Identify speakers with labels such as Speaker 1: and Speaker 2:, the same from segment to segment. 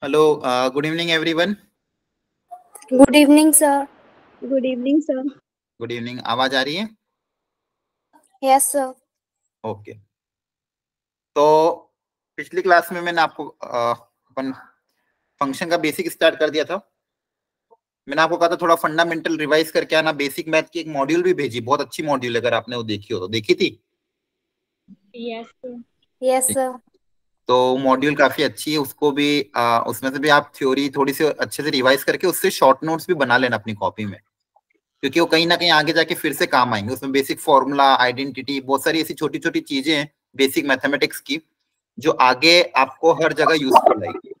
Speaker 1: Hello, good evening everyone.
Speaker 2: Good evening sir.
Speaker 3: Good evening sir.
Speaker 1: Good evening. आवाज आ रही है?
Speaker 2: Yes sir.
Speaker 1: Okay. तो पिछली क्लास में मैंने आपको अपन फंक्शन का बेसिक स्टार्ट कर दिया था। मैंने आपको कहा था थोड़ा फंडामेंटल रिवाइज करके आना। बेसिक मैथ की एक मॉड्यूल भी भेजी, बहुत अच्छी मॉड्यूल, अगर आपने वो देखी हो तो। देखी थी?
Speaker 3: Yes sir.
Speaker 2: Yes sir.
Speaker 1: तो मॉड्यूल काफी अच्छी है, उसको भी उसमें से भी आप थ्योरी थोड़ी सी अच्छे से रिवाइज करके उससे शॉर्ट नोट्स भी बना लेना अपनी कॉपी में, क्योंकि वो कहीं ना कहीं आगे जाके फिर से काम आएंगे। उसमें बेसिक फॉर्मूला, आइडेंटिटी, बहुत सारी ऐसी छोटी छोटी चीजें हैं बेसिक मैथमेटिक्स की, जो आगे आपको हर जगह यूजफुल आएगी।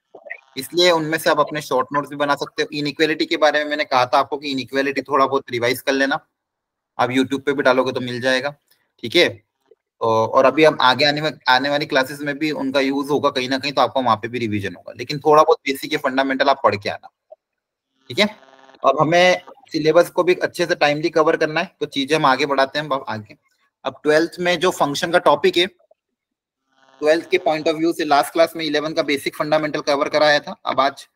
Speaker 1: इसलिए उनमें से आप अपने शॉर्ट नोट्स भी बना सकते हो। इनइक्वालिटी के बारे में मैंने कहा था आपको कि इनइक्वालिटी थोड़ा बहुत रिवाइज कर लेना। आप यूट्यूब पे भी डालोगे तो मिल जाएगा, ठीक है। और अभी हम आगे आने वाली क्लासेस में भी उनका यूज होगा कहीं ना कहीं, तो आपको वहां पे भी रिवीजन होगा। लेकिन थोड़ा बहुत बेसिक या फंडामेंटल आप पढ़ के आना, ठीक है। अब हमें सिलेबस को भी अच्छे से टाइमली कवर करना है, तो चीजें हम आगे बढ़ाते हैं आगे। अब 12th में जो फंक्शन का टॉपिक है, 12th के पॉइंट ऑफ व्यू से लास्ट क्लास में 11 का बेसिक फंडामेंटल कवर कराया था। अब आज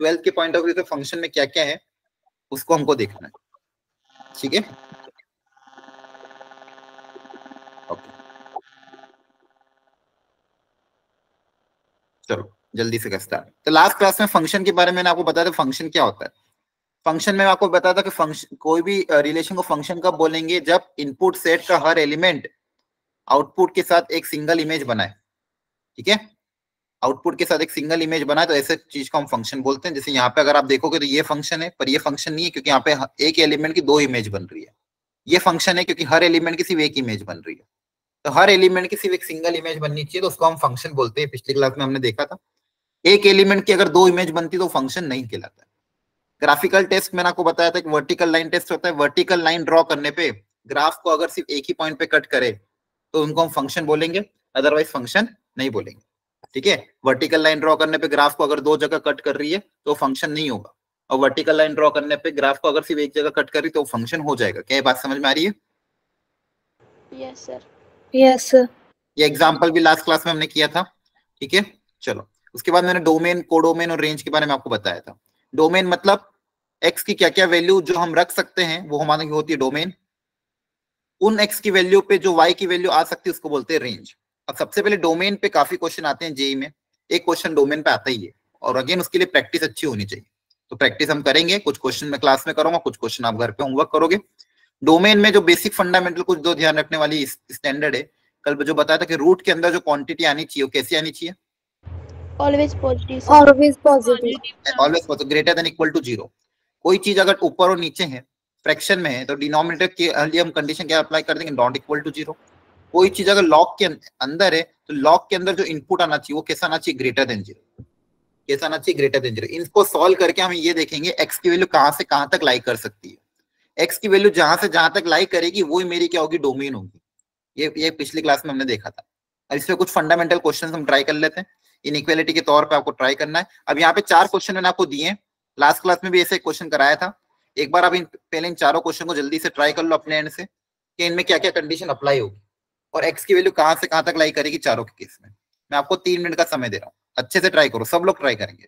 Speaker 1: 12th के पॉइंट ऑफ व्यू से फंक्शन में क्या क्या है उसको हमको देखना है, ठीक है। ओके, चलो जल्दी से करते हैं। तो लास्ट क्लास में फंक्शन के बारे में मैंने आपको बताया था फंक्शन क्या होता है। फंक्शन में आपको बताया था कि फंक्शन, कोई भी रिलेशन को फंक्शन कब बोलेंगे, जब इनपुट सेट का हर एलिमेंट आउटपुट के साथ एक सिंगल इमेज बनाए, ठीक है। आउटपुट के साथ एक सिंगल इमेज बनाए तो ऐसे चीज को हम फंक्शन बोलते हैं। जैसे यहाँ पे अगर आप देखोगे तो ये फंक्शन है, पर ये फंक्शन नहीं है, क्योंकि यहाँ पे एक एलिमेंट की दो इमेज बन रही है। ये फंक्शन है क्योंकि हर एलिमेंट की सिर्फ एक इमेज बन रही है। तो हर एलिमेंट की सिर्फ एक सिंगल इमेज बननी चाहिए, तो उसको हम फंक्शन बोलते हैं। पिछली क्लास में हमने देखा था एक एलिमेंट की अगर दो इमेज बनती तो फंक्शन नहीं कहलाता। ग्राफिकल टेस्ट मैंने आपको बताया था कि वर्टिकल लाइन टेस्ट होता है। वर्टिकल लाइन ड्रॉ करने पे ग्राफ को अगर सिर्फ एक ही पॉइंट पे कट करे तो उनको हम फंक्शन बोलेंगे, अदरवाइज फंक्शन नहीं बोलेंगे, ठीक है। वर्टिकल लाइन ड्रॉ करने पे ग्राफ को अगर दो जगह कट कर रही है तो फंक्शन नहीं होगा, और वर्टिकल लाइन ड्रॉ करने पे ग्राफ को अगर सिर्फ एक जगह कट कर रही तो फंक्शन हो जाएगा। क्या ये बात समझ में आ रही है?
Speaker 3: Yes sir.
Speaker 2: Yes sir.
Speaker 1: ये एग्जाम्पल भी लास्ट क्लास में हमने किया था, ठीक है। चलो, उसके बाद मैंने डोमेन, कोडोमेन और रेंज के बारे में आपको बताया था। डोमेन मतलब एक्स की क्या क्या वैल्यू जो हम रख सकते हैं वो हमारी होती है डोमेन। उन एक्स की वैल्यू पे जो वाई की वैल्यू आ सकती है उसको बोलते हैं रेंज। अब सबसे पहले डोमेन पे काफी क्वेश्चन आते हैं जेई में, एक क्वेश्चन डोमेन पे आता ही है, और अगेन उसके लिए प्रैक्टिस अच्छी होनी चाहिए। तो प्रैक्टिस हम करेंगे, कुछ क्वेश्चन मैं क्लास में करूंगा, कुछ क्वेश्चन आप घर पे होमवर्क करोगे। डोमेन में जो बेसिक फंडामेंटल कुछ दो ध्यान रखने वाली स्टैंडर्ड है, कल जो बताया था कि रूट के अंदर जो क्वांटिटी आनी चाहिए वो कैसी आनी चाहिए?
Speaker 3: Always positive sir.
Speaker 2: Always positive.
Speaker 1: Always greater than equal to zero. कोई चीज अगर ऊपर और नीचे है, फ्रैक्शन में है, तो डिनोमिनेटर के लिए हम कंडीशन क्या अप्लाई कर देंगे? Not equal to zero. कोई चीज अगर लॉग के अंदर है तो लॉग के अंदर जो इनपुट आना चाहिए वो कैसा आना चाहिए? Greater than zero. कैसा आना चाहिए? Greater than zero. इनको सॉल्व करके हम ये देखेंगे एक्स की वैल्यू कहां से कहां तक लाई कर सकती है। एक्स की वैल्यू जहां से जहां तक लाई करेगी वही मेरी क्या होगी? डोमेन होगी। ये पिछली क्लास में हमने देखा था। अब इसमें कुछ फंडामेंटल क्वेश्चन हम ट्राई कर लेते हैं, इनइक्वालिटी के तौर पे आपको ट्राई करना है। अब यहाँ पे चार क्वेश्चन मैंने आपको दिए हैं, लास्ट क्लास में भी ऐसे क्वेश्चन कराया था। एक बार आप पहले इन चारों क्वेश्चन को जल्दी से ट्राई कर लो अपने एंड से कि इनमें क्या क्या कंडीशन अप्लाई होगी और एक्स की वैल्यू कहां से कहां तक लाई करेगी चारों के केस में। मैं आपको 3 मिनट का समय दे रहा हूँ, अच्छे से ट्राई करो, सब लोग ट्राई करेंगे।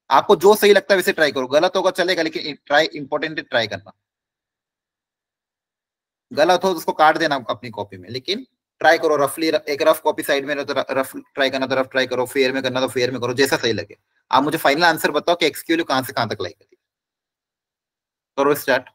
Speaker 1: आपको जो सही लगता है वैसे ट्राई करो, गलत होगा चलेगा लेकिन ट्राई इंपॉर्टेंट है, ट्राई करना। गलत हो तो उसको काट देना अपनी कॉपी में, लेकिन ट्राई करो रफली। एक रफ कॉपी साइड में तो रफ ट्राई करना, तो रफ ट्राई करो, फेयर में करना तो फेयर में करो, जैसा सही लगे। आप मुझे फाइनल आंसर बताओ कि एक्स की वैल्यू कहां से कहां तक लाई करी। करो स्टार्ट।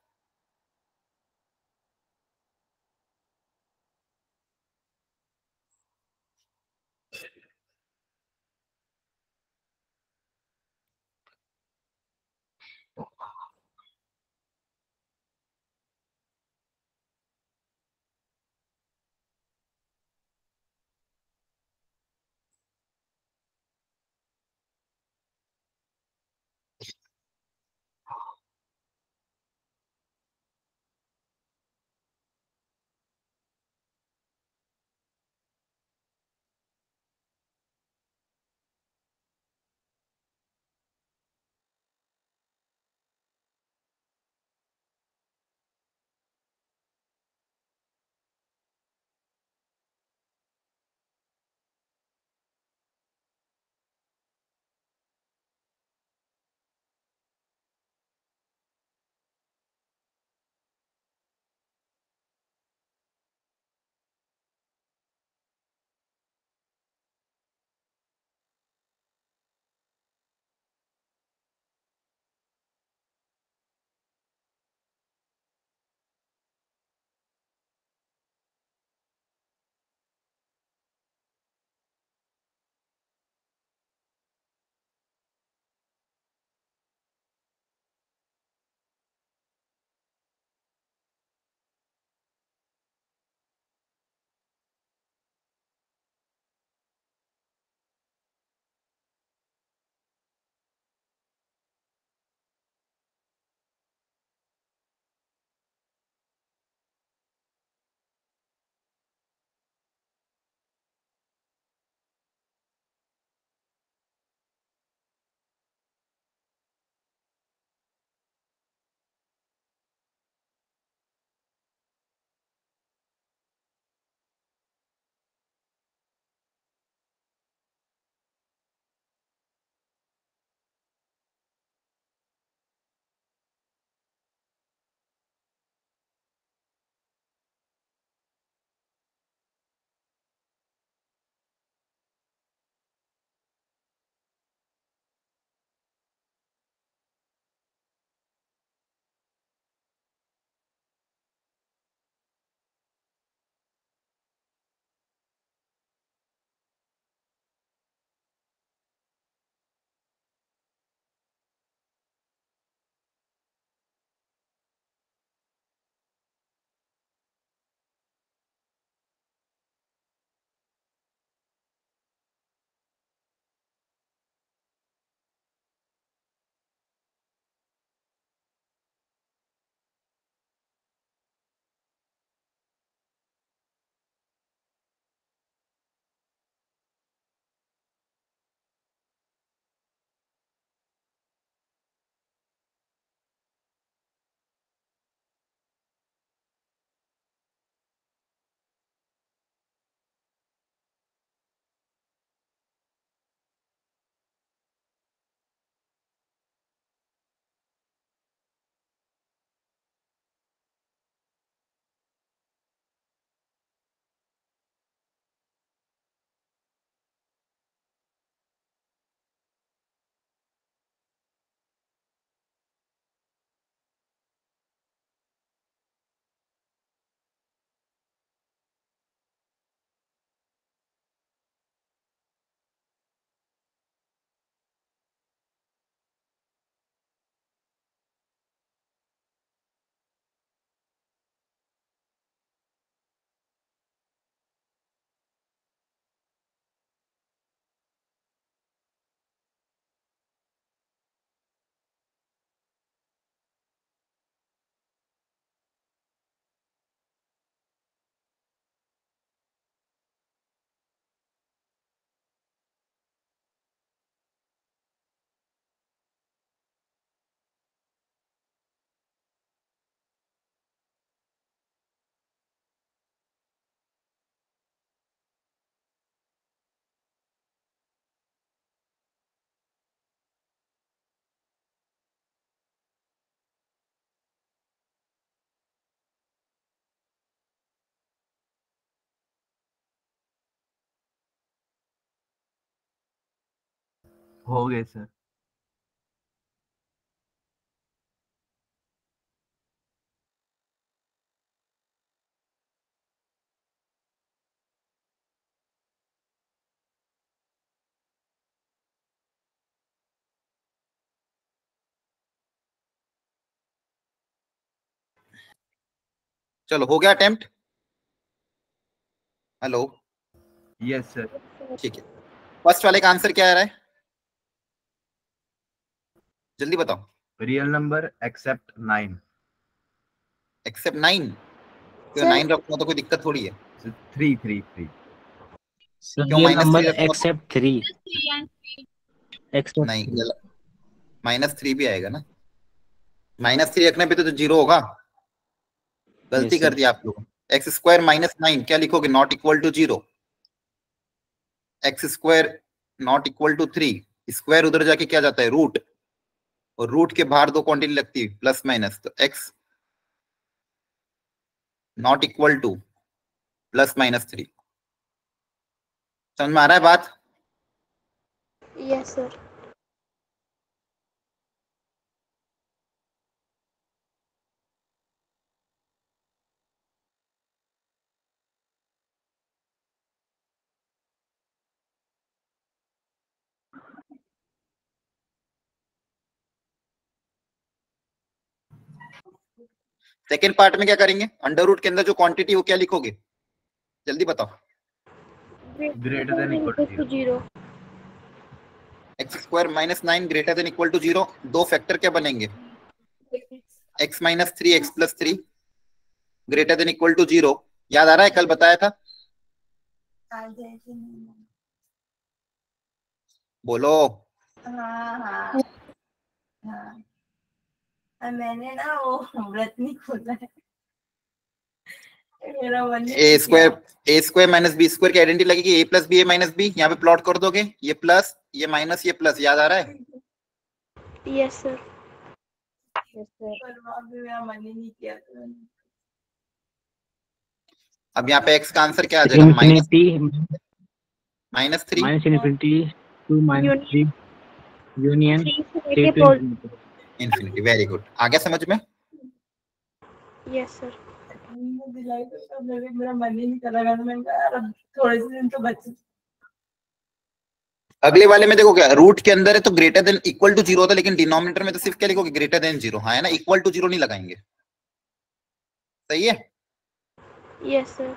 Speaker 4: हो गए सर।
Speaker 1: चलो हो गया अटेम्प्ट। हेलो।
Speaker 4: Yes sir.
Speaker 1: ठीक है, फर्स्ट वाले का आंसर क्या आ रहा है, जल्दी बताओ।
Speaker 4: Real number except 9।
Speaker 1: एक्सेप्ट 9, क्यों
Speaker 2: सर
Speaker 1: 9 रखना तो कोई दिक्कत थोड़ी है।
Speaker 4: 3 3 3।
Speaker 1: क्यों
Speaker 5: रियल
Speaker 1: -3
Speaker 5: नंबर
Speaker 1: रखना तो
Speaker 5: एक्सेप्ट 3। एक्सेप्ट
Speaker 1: नहीं, -3 भी आएगा ना। -3 रखने पे तो 0 होगा। गलती कर दी आप लोगों। एक्स स्क्वायर -9 क्या लिखोगे, not equal to 0। X square not equal to 3, square उधर जाके क्या जाता है, रूट, और रूट के बाहर 2 क्वांटिटी लगती है प्लस माइनस, तो एक्स नॉट इक्वल टू +-3। समझ में आ रहा है बात।
Speaker 3: Yes, sir.
Speaker 1: सेकेंड पार्ट में क्या करेंगे, अंडर रूट के अंदर जो क्वांटिटी वो क्या लिखोगे, जल्दी बताओ।
Speaker 4: Greater than equal to 0।
Speaker 1: X square -9 greater than equal to 0, दो फैक्टर क्या बनेंगे, x -3 x + 3 greater than equal to 0। याद आ रहा है, कल बताया था, बोलो।
Speaker 6: हाँ। मैंने ना वो व्रत नहीं खोला है, मेरा मन नहीं
Speaker 1: ए स्क्वायर माइनस बी स्क्वायर की आइडेंटिटी लगेगी, a + b a - b, यहाँ पे प्लॉट कर दोगे, ये प्लस ये माइनस ये प्लस, याद आ रहा है।
Speaker 3: Yes, sir.
Speaker 6: पर वहाँ पे मेरा मन ही नहीं किया था।
Speaker 1: अब यहाँ पे x का आंसर क्या आ जाएगा,
Speaker 5: इन्फिनिटी
Speaker 1: -3
Speaker 5: -इन्फिनिटी टू -3 यूनियन
Speaker 3: 3 से
Speaker 5: 3
Speaker 3: लेके
Speaker 5: to infinity।
Speaker 1: Infinity. Very good, आ गया समझ में।
Speaker 3: Yes, sir.
Speaker 6: दिलाई तो सब मेरा मन ही नहीं कर रहा था, मैंने कहा यार अब थोड़े से दिन तो बचे।
Speaker 1: अगले वाले में देखो क्या, रूट के अंदर है तो ग्रेटर देन इक्वल टू 0 होता है, लेकिन डिनोमिनेटर में तो सिर्फ क्या लिखोगे, ग्रेटर देन 0, हाँ है ना, इक्वल टू 0 नहीं लगाएंगे, सही है।
Speaker 3: Yes, sir.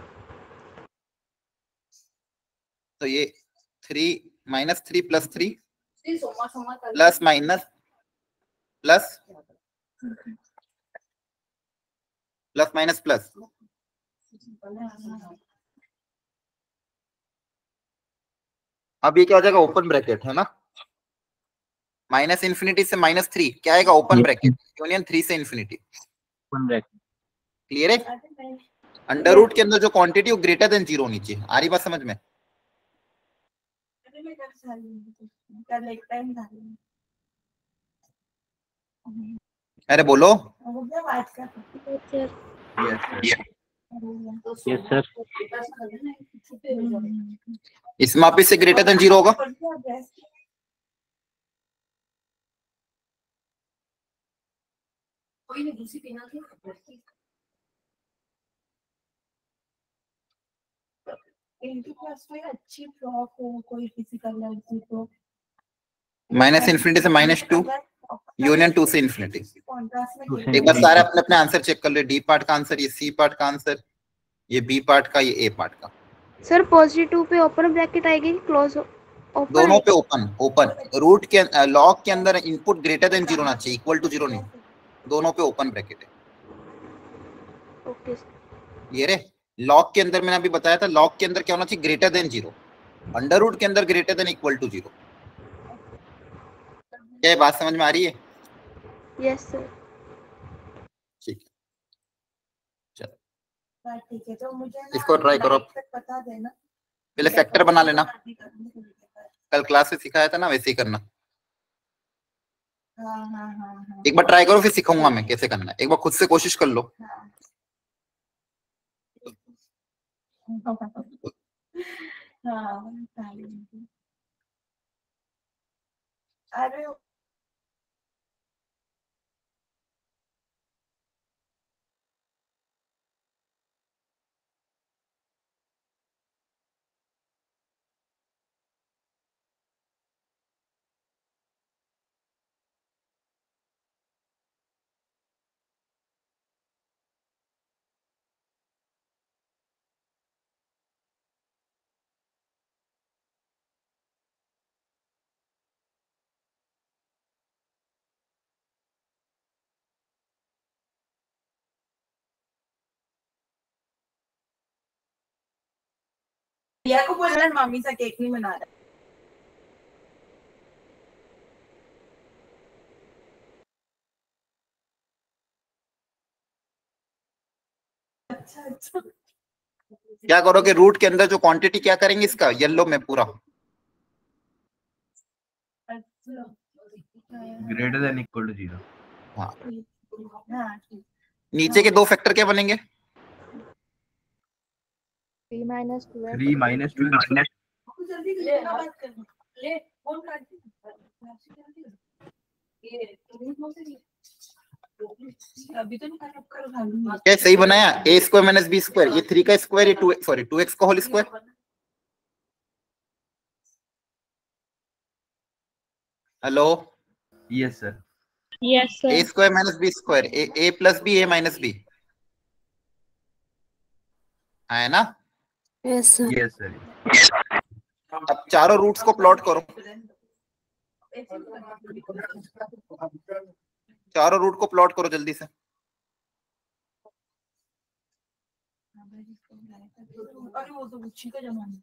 Speaker 1: तो ये 3 -3 + 3 plus minus plus plus minus plus, अब ये क्या हो जाएगा, ओपन ब्रैकेट है ना, -इन्फिनिटी से -3 क्या आएगा, ओपन ब्रैकेट, यूनियन 3 से इन्फिनिटी।
Speaker 5: Open bracket.
Speaker 1: क्लियर है। अंडर रूट के अंदर जो क्वांटिटी वो ग्रेटर देन 0 होनी चाहिए, आ रही बात समझ में।
Speaker 6: कल एक टाइम था।
Speaker 1: अरे बोलो।
Speaker 3: Yes, sir.
Speaker 5: Yes sir.
Speaker 1: इसमें वापिस से ग्रेटर देन 0 होगा,
Speaker 6: इनके पास कोई अच्छी फ्रॉक हो, कोई किसी कलर की तो
Speaker 1: -इन्फिनिटी से -2 यूनियन 2 से इन्फिनिटी। एक बार सारे अपने अपने आंसर चेक कर ले, डी पार्ट का आंसर, ये सी पार्ट का आंसर, ये बी पार्ट का, ये ए पार्ट का।
Speaker 3: Sir positive pay open bracket आएगी कि क्लोज ओपन?
Speaker 1: दोनों पे ओपन रूट के लॉग के अंदर इनपुट ग्रेटर देन 0 होना चाहिए, इक्वल टू 0 नहीं, दोनों पे ओपन ब्रैकेट है।
Speaker 3: ओके।
Speaker 1: ये रे, लॉग के अंदर मैंने अभी बताया था, लॉग के अंदर क्या होना चाहिए, ग्रेटर देन 0, अंडर रूट के अंदर ग्रेटर देन इक्वल टू 0। क्या ये बात समझ में आ रही है।
Speaker 3: Yes sir.
Speaker 1: ठीक है, चलो
Speaker 6: ठीक है, तो मुझे
Speaker 1: इसको ट्राई करो,
Speaker 6: बता देना,
Speaker 1: पहले फैक्टर बना लेना, कल क्लास में सिखाया था ना, वैसे ही करना।
Speaker 6: हाँ।
Speaker 1: एक बार ट्राई करो, फिर सिखाऊंगा मैं कैसे करना है, एक बार खुद से कोशिश कर लो।
Speaker 6: हाँ। अरे भैया को बोलना मम्मी सा केक नहीं बना रहा। अच्छा अच्छा
Speaker 1: क्या करोगे, रूट के अंदर जो क्वांटिटी क्या करेंगे इसका, येलो में पूरा
Speaker 6: अच्छा
Speaker 4: ग्रेटर देन इक्वल टू 0।
Speaker 1: हाँ।
Speaker 6: हाँ
Speaker 1: नीचे के दो फैक्टर क्या बनेंगे,
Speaker 3: 3 minus 12
Speaker 4: 3 माइनस 2
Speaker 6: जल्दी ले बात कर ले फोन काट अभी तो नहीं कर खा
Speaker 1: क्या सही बनाया, a square minus b square, ये 3 का स्क्वायर, ये 2 सॉरी 2x का whole square. Hello,
Speaker 4: yes sir.
Speaker 3: yes
Speaker 1: a
Speaker 3: sir
Speaker 1: square minus b square, a plus b, a minus b है ना।
Speaker 2: Yes, sir.
Speaker 4: Yes sir.
Speaker 1: अब चारों रूट्स को प्लॉट करो, चारों रूट को प्लॉट करो जल्दी से।
Speaker 6: अरे वो तो गुच्छी का जमाना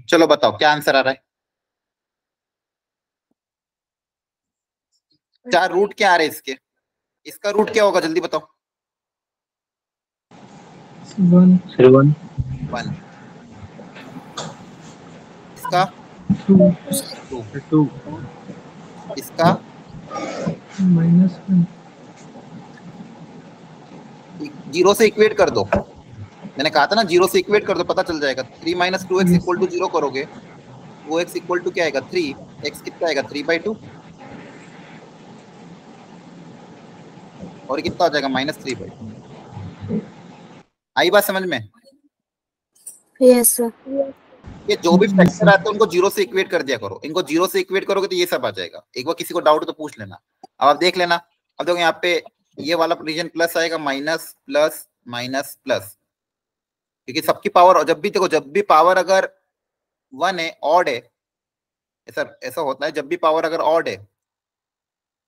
Speaker 1: चलो बताओ क्या आंसर आ रहा है। चार रूट क्या आ रहे हैं इसके, इसका रूट क्या होगा जल्दी बताओ।
Speaker 5: 1
Speaker 1: 1, इसका 2,
Speaker 5: 2
Speaker 1: इसका
Speaker 5: -1
Speaker 1: जीरो से इक्वेट कर दो, मैंने कहा था ना जीरो से इक्वेट कर दो पता चल जाएगा। 3 माइनस 2x इक्वल टू 0 करोगे, 2x इक्वल टू क्या आएगा 3, x कितना आएगा 3/2 और कितना हो जाएगा -3/2। आई बात समझ में।
Speaker 2: Yes, sir.
Speaker 1: ये जो भी फैक्टर आते हैं उनको जीरो से इक्वेट कर दिया करो, इनको जीरो से इक्वेट करोगे तो ये सब आ जाएगा। एक बार किसी को डाउट हो तो पूछ लेना। अब आप देख लेना, अब देखो यहाँ पे ये वाला रीजन प्लस आएगा, माइनस प्लस माइनस प्लस, क्योंकि सबकी पावर जब भी देखो, जब भी पावर अगर 1 है ऑड है, ऐसा ऐसा होता है, जब भी पावर अगर ऑड है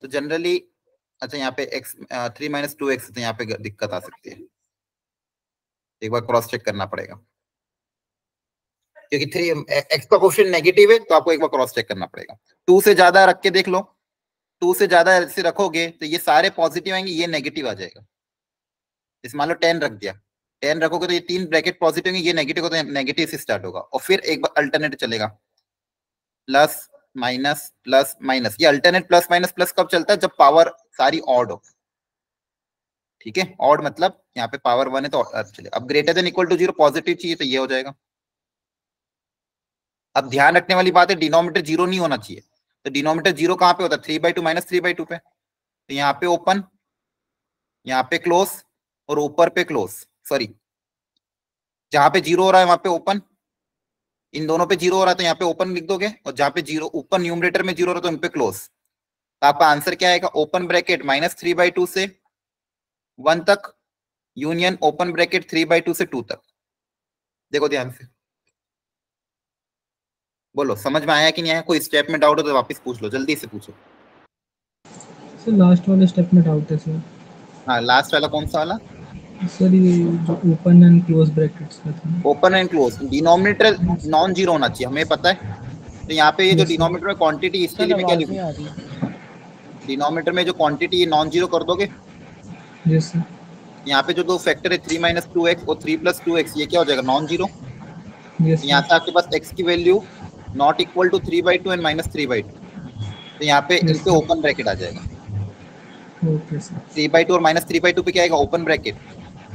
Speaker 1: तो जनरली अच्छा यहाँ पे x 3 माइनस 2x, तो यहाँ पे दिक्कत आ सकती है, एक बार क्रॉस चेक करना पड़ेगा क्योंकि 3 x का कोफिशिएंट नेगेटिव है, तो आपको एक बार क्रॉस चेक करना पड़ेगा। 2 से ज्यादा रख के देख लो, 2 से ज्यादा ऐसे रखोगे तो ये सारे पॉजिटिव आएंगे, ये नेगेटिव आ जाएगा। जैसे मान लो 10 रख दिया, 10 रखोगे तो ये 3 ब्रैकेट पॉजिटिव होंगे, ये नेगेटिव होगा तो नेगेटिव से स्टार्ट होगा, और फिर एक बार अल्टरनेट चलेगा, प्लस माइनस प्लस माइनस। ये अल्टरनेट प्लस माइनस प्लस कब चलता है? जब पावर सारी ऑड हो, ठीक है। ऑड मतलब यहाँ पे पावर 1 है तो चले। अब greater than equal to 0 positive चाहिए तो ये हो जाएगा। अब ध्यान रखने वाली बात है, डिनोमिनेटर 0 नहीं होना चाहिए। तो डिनोमिनेटर 0 कहाँ पे होता है? 3/2 माइनस 3/2 पे। तो यहाँ पे ओपन, यहाँ पे क्लोज, और ऊपर पे क्लोज, सॉरी जहां पे 0 हो रहा है वहां पे ओपन, इन दोनों पे 0 हो रहा है तो यहाँ पे ओपन लिख दोगे, और जहां पे 0 ऊपर न्यूमरेटर में 0 हो रहा है तो उन पे क्लोज। तो आपका आंसर क्या आएगा? ओपन ब्रैकेट माइनस 3/2 से 1 तक, यूनियन ओपन ब्रैकेट 3/2 से 2 तक। देखो ध्यान से, बोलो समझ में आया कि नहीं आया? कोई स्टेप में डाउट हो तो वापस पूछ लो, जल्दी से पूछो।
Speaker 5: सर लास्ट वाले स्टेप में डाउट है सर।
Speaker 1: हाँ लास्ट वाला कौन सा वाला?
Speaker 5: सर ये जो ओपन एंड क्लोज ब्रैकेट्स का था।
Speaker 1: Open and close, denominator non zero होना चाहिए, हमें पता है। तो यहाँ पे ये जो डिनोमिनेटर में क्वांटिटी, इसके लिए मैं क्या लिखूं? डिनोमिनेटर में जो क्वांटिटी नॉन जीरो कर दोगे।
Speaker 5: Yes sir.
Speaker 1: यहाँ पे जो दो फैक्टर है 3 माइनस 2x और 3 प्लस 2x, ये क्या हो जाएगा? Non zero.
Speaker 5: यस
Speaker 1: यहाँ से आपके पास x की value not equal to 3/2 and minus 3/2, तो यहाँ पे
Speaker 5: Yes,
Speaker 1: इस पे
Speaker 5: sir.
Speaker 1: ओपन ब्रैकेट आ जाएगा।
Speaker 5: Okay sir.
Speaker 1: 3/2 और माइनस 3/2 पे क्या आएगा? ओपन ब्रैकेट,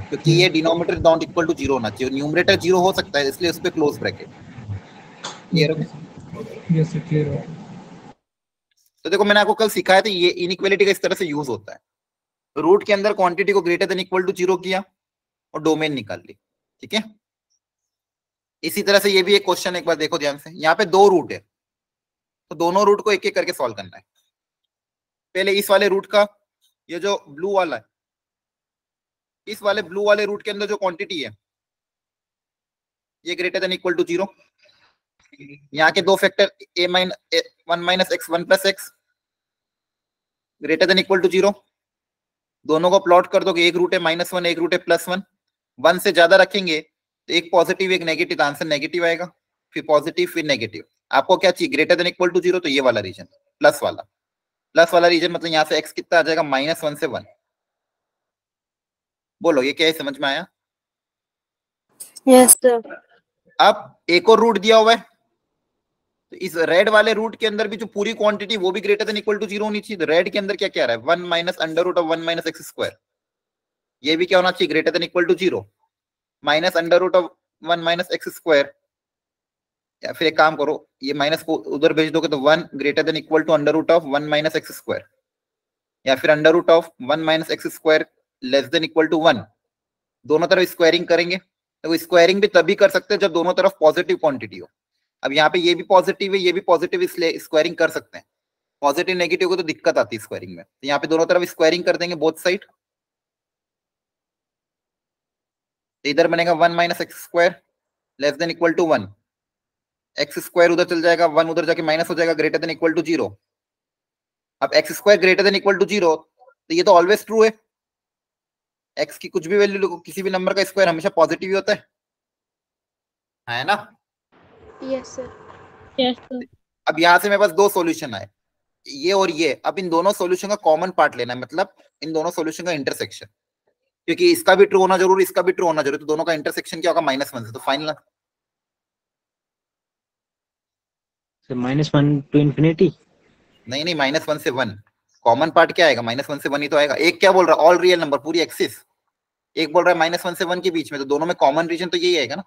Speaker 1: क्योंकि ये डिनोमिनेटर नॉट इक्वल टू 0 होना चाहिए, न्यूमरेटर 0 हो सकता है, इसलिए उस पे क्लोज ब्रैकेट। क्लियर हो गया?
Speaker 5: यस सर, क्लियर हो गया।
Speaker 1: तो देखो मैंने आपको कल सिखाया था, ये इनइक्वालिटी का इस तरह से यूज होता है। रूट के अंदर क्वांटिटी को ग्रेटर देन इक्वल टू 0 किया और डोमेन निकाल ली, ठीक है। इसी तरह से ये भी एक क्वेश्चन, एक बार देखो ध्यान से। यहाँ पे 2 रूट है, तो दोनों रूट को एक एक करके सॉल्व करना है। पहले इस वाले रूट का, ये जो ब्लू वाला है, इस वाले ब्लू वाले रूट के अंदर जो क्वांटिटी है ये ग्रेटर देन इक्वल टू 0। यहाँ के दो factor a-1 minus x 1 plus x greater than equal to 0। दोनों को प्लॉट कर दोगे, एक रूट है -1, एक रूट है +1। 1 से ज्यादा रखेंगे तो एक पॉजिटिव एक नेगेटिव, आंसर नेगेटिव आएगा, फिर पॉजिटिव फिर नेगेटिव। आपको क्या चाहिए? ग्रेटर देन इक्वल टू 0, तो ये वाला रीजन, प्लस वाला रीजन, मतलब यहाँ से x कितना आ जाएगा? -1 से 1। बोलो ये क्या है, समझ में आया?
Speaker 2: Yes sir.
Speaker 1: अब एक और रूट दिया हुआ है, तो इस रेड वाले रूट के अंदर भी जो पूरी क्वांटिटी वो भी ग्रेटर देन इक्वल टू 0 होनी चाहिए। तो रेड के अंदर क्या क्या रहा है? 1 minus under root of 1 minus x square, ये भी क्या होना चाहिए? Greater than equal to 0, minus under root of 1 minus x square. या फिर एक काम करो, ये माइनस को उधर भेज दोगे तो 1 greater than equal to under root of 1 minus x square, या फिर under root of 1 minus x square less than equal to 1। दोनों तरफ स्क्वायरिंग करेंगे, तो स्क्वायरिंग भी तभी कर सकते हैं जब दोनों तरफ पॉजिटिव क्वांटिटी हो। अब यहाँ पे ये भी पॉजिटिव है, ये भी पॉजिटिव, इसलिए स्क्वायरिंग कर सकते हैं। पॉजिटिव नेगेटिव को तो दिक्कत आती है स्क्वायरिंग में, तो यहाँ पे दोनों तरफ स्क्वायरिंग कर देंगे बोथ साइड। इधर बनेगा 1 minus x square less than equal to 1, x square उधर चल जाएगा, 1 उधर जाके माइनस हो जाएगा, ग्रेटर देन इक्वल टू 0। अब x square greater than equal to 0, तो ये तो ऑलवेज ट्रू है। एक्स की कुछ भी वैल्यू लो, किसी भी नंबर का स्क्वायर हमेशा पॉजिटिव ही होता है ना?
Speaker 3: Yes sir.
Speaker 2: Yes sir.
Speaker 1: अब यहाँ से मेरे पास 2 सॉल्यूशन आए, ये और ये। अब इन दोनों सॉल्यूशन का कॉमन पार्ट लेना है, मतलब इन दोनों सॉल्यूशन का इंटरसेक्शन, क्योंकि इसका भी ट्रू होना जरूरी, इसका भी ट्रू होना जरूरी, तो दोनों का इंटरसेक्शन क्या होगा? -1 से। तो फाइनल
Speaker 5: -1 टू इंफिनिटी।
Speaker 1: नहीं -1 से 1। कॉमन पार्ट क्या आएगा? -1 से 1 ही तो आएगा। एक क्या बोल रहा है? ऑल रियल नंबर, पूरी एक्सिस। एक बोल रहा है -1 से 1 के बीच में, तो दोनों में कॉमन रीजन तो यही आएगा ना।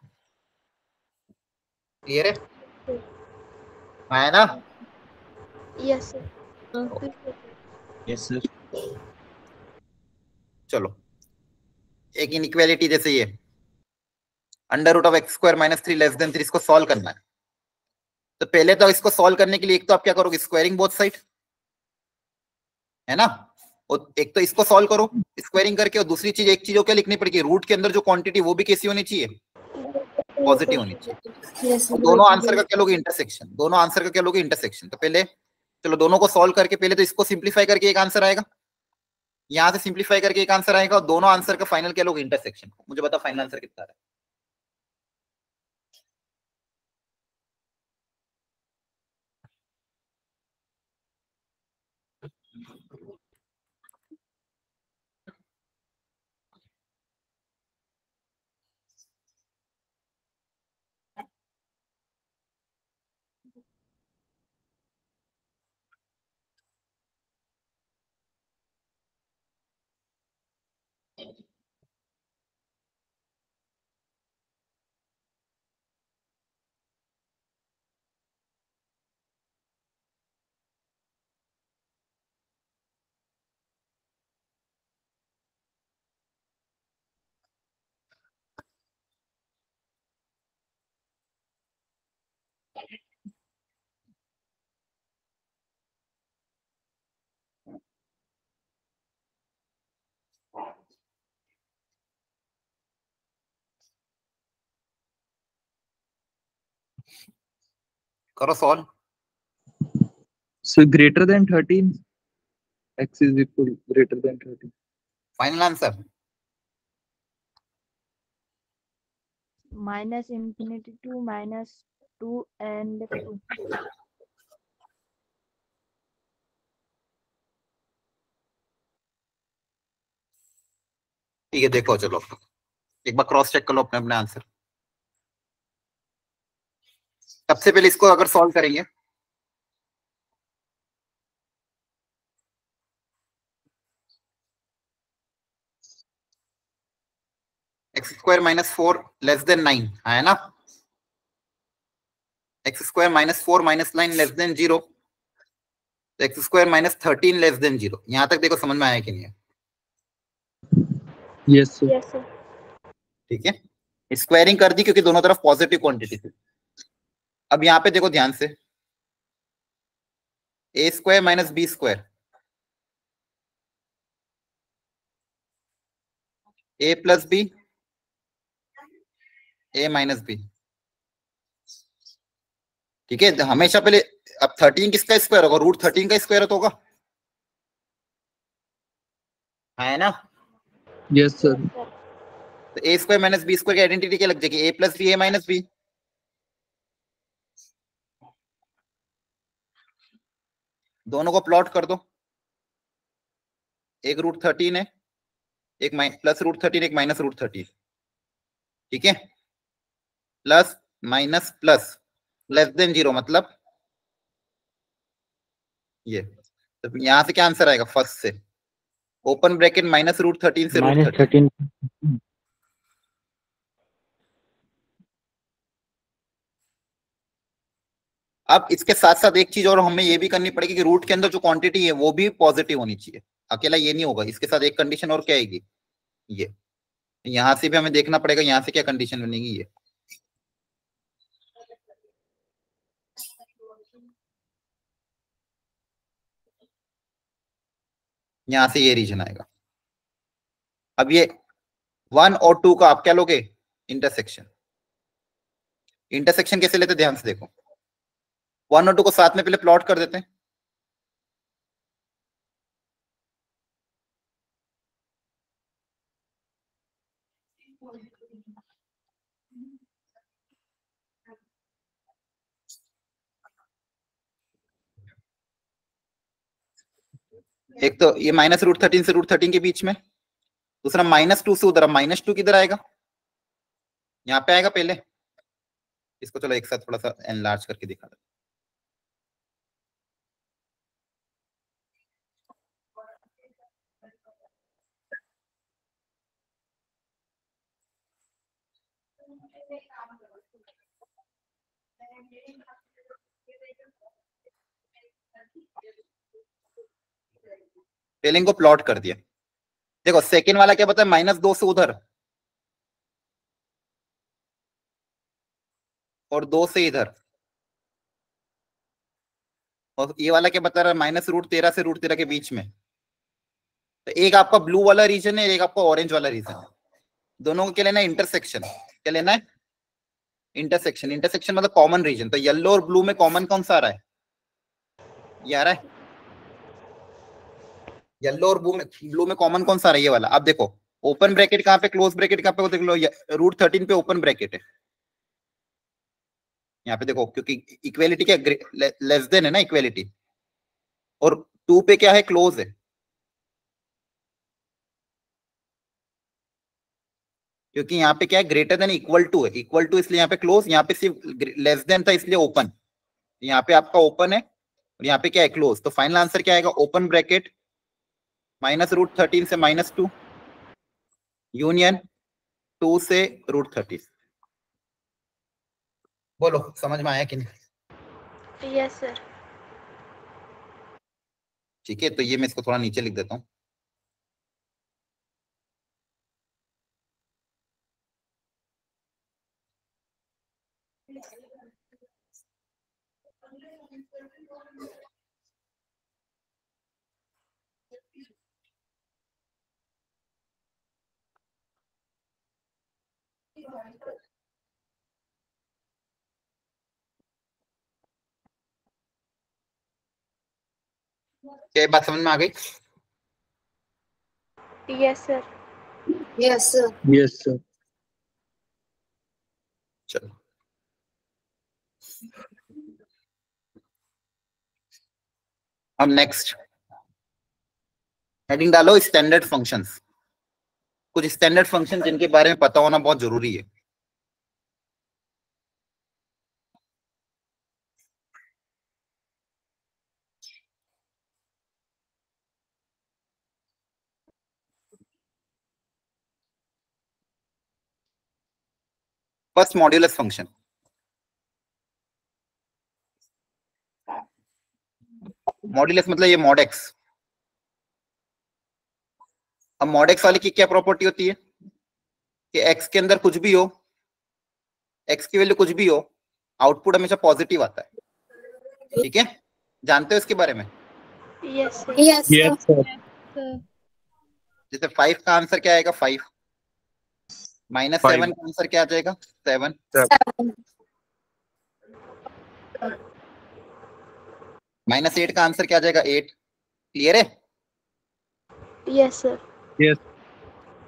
Speaker 1: क्लियर है ना?
Speaker 3: Yes sir.
Speaker 5: Yes sir.
Speaker 1: चलो एक इनइक्वालिटी जैसे ये under root of x square minus 3 less than 3, इसको सॉल्व करना है। तो पहले तो इसको सॉल्व करने के लिए एक तो आप क्या करोगे? स्क्वायरिंग बोथ साइड, है ना। और एक तो इसको सॉल्व करो स्क्वायरिंग करके, और दूसरी चीज, एक चीज क्या लिखनी पड़ेगी? रूट के अंदर जो क्वांटिटी वो भी कैसी होनी चाहिए? पॉजिटिव होनी चाहिए।
Speaker 2: Yes sir.
Speaker 1: दोनों आंसर का क्या लोगे? इंटरसेक्शन। दोनों आंसर का क्या लोगे? इंटरसेक्शन। तो पहले चलो दोनों को सॉल्व करके पहले तो इसको सिंप्लीफाई करके एक आंसर आएगा, यहां से सिंप्लीफाई करके एक आंसर आएगा, और दोनों आंसर का फाइनल क्या लोग इंटरसेक्शन। मुझे बता फाइनल आंसर कितना है। करो solve.
Speaker 7: So greater than 13, x is equal greater than 13.
Speaker 1: Final answer
Speaker 2: minus infinity to minus 2 and 2.
Speaker 1: ठीक है, देखो चलो एक बार क्रॉस चेक कर लो अपने अपने आंसर। सबसे पहले इसको अगर सॉल्व करेंगे, x square minus 4 less than 9 है ना, x square minus 4 minus 9 less than 0, x square minus 13 less than 0। यहां तक देखो समझ में आया कि नहीं है?
Speaker 7: Yes sir.
Speaker 3: Yes, sir.
Speaker 1: ठीक है, स्क्वायरिंग कर दी क्योंकि दोनों तरफ पॉजिटिव क्वांटिटी थी। अब यहाँ पे देखो ध्यान से, ए square minus b square, a plus b, a minus B. ठीक है, हमेशा पहले अब 13 किसका स्क्वायर होगा? रूट 13 का स्क्वायर तो होगा, है ना?
Speaker 7: Yes sir.
Speaker 1: तो ए स्क्वायर माइनस बी स्क्वायर की आइडेंटिटी क्या लग जाएगी? ए plus b, a minus B. दोनों को प्लॉट कर दो, एक रूट 13 है, एक प्लस रूट 13, एक माइनस रूट 13। ठीक है, plus minus plus less than 0 मतलब ये। तो यहां से क्या आंसर आएगा? फर्स्ट से ओपन ब्रैकेट माइनस रूट 13 से रूट 13। अब इसके साथ साथ एक चीज और हमें ये भी करनी पड़ेगी कि रूट के अंदर जो क्वांटिटी है वो भी पॉजिटिव होनी चाहिए, अकेला ये नहीं होगा। इसके साथ एक कंडीशन और क्या आएगी? ये यहां से भी हमें देखना पड़ेगा, यहां से क्या कंडीशन बनेगी? ये यहां से ये रीजन आएगा। अब ये 1 और 2 का आप क्या लोगे? इंटरसेक्शन। इंटरसेक्शन कैसे लेते? ध्यान से देखो, 1 और 2 को साथ में पहले प्लॉट कर देते हैं। एक तो ये माइनस रूट 13 से रूट 13 के बीच में, दूसरा माइनस 2 से उधर। माइनस 2 किधर आएगा? यहाँ पे आएगा पहले। इसको चलो एक साथ थोड़ा सा एनलार्ज करके दिखा दो। पहले इनको प्लॉट कर दिया। देखो सेकेंड वाला क्या बता है? -2 से उधर और 2 से इधर, और ये वाला क्या बता रहा है? -√13 से √13 के बीच में। तो एक आपका ब्लू वाला रीजन है, एक आपका ऑरेंज वाला रीजन है। दोनों को क्या लेना है? इंटरसेक्शन। क्या लेना है? इंटरसेक्शन। इंटरसेक्शन मतलब कॉमन रीजन। तो येलो और ब्लू में कॉमन कौन सा आ रहा है? ये आ रहा है? येलो और ब्लू में कॉमन कौन सा आ रहा है? ये वाला। अब देखो ओपन ब्रैकेट कहाँ पे, क्लोज ब्रैकेट कहाँ पे, देख लो √13 पे ओपन ब्रैकेट है यहाँ पे देखो, क्योंकि इक्वेलिटी क्या लेस देन है ना इक्वेलिटी, और 2 पे क्या है, क्लोज है। क्योंकि यहाँ पे क्या है, ग्रेटर देन इक्वल टू है, इक्वल टू इसलिए यहाँ पे क्लोज, यहाँ पे सिर्फ लेस देन था इसलिए ओपन। यहाँ पे आपका ओपन है और यहाँ पे क्या है, क्लोज। तो फाइनल आंसर क्या आएगा, ओपन ब्रैकेट -√13 से -2 यूनियन 2 से √13। बोलो समझ में आया कि नहीं?
Speaker 3: Yes sir.
Speaker 1: ठीक है, तो ये मैं इसको थोड़ा नीचे लिख देता हूँ। क्या बात समझ में आ गई?
Speaker 3: Yes sir.
Speaker 2: Yes sir.
Speaker 7: Yes, sir.
Speaker 1: चलो अब नेक्स्ट हेडिंग डालो स्टैंडर्ड फंक्शंस। कुछ स्टैंडर्ड फंक्शन जिनके बारे में पता होना बहुत जरूरी है। First modulus function. मॉड्यूलस मतलब ये मॉड एक्स। अब मॉड एक्स वाले की क्या प्रॉपर्टी होती है कि एक्स के अंदर कुछ भी हो, एक्स की वैल्यू कुछ भी हो, आउटपुट हमेशा पॉजिटिव आता है। ठीक है, जानते हो इसके बारे में?
Speaker 3: Yes sir.
Speaker 2: Yes
Speaker 7: Yes, sir.
Speaker 1: जैसे 5 का आंसर क्या आएगा, 5 -7
Speaker 7: Five.
Speaker 1: का आंसर क्या आ जाएगा, 7 -8 का आंसर क्या आ जाएगा, 8। क्लियर है?
Speaker 3: Yes sir.
Speaker 7: Yes.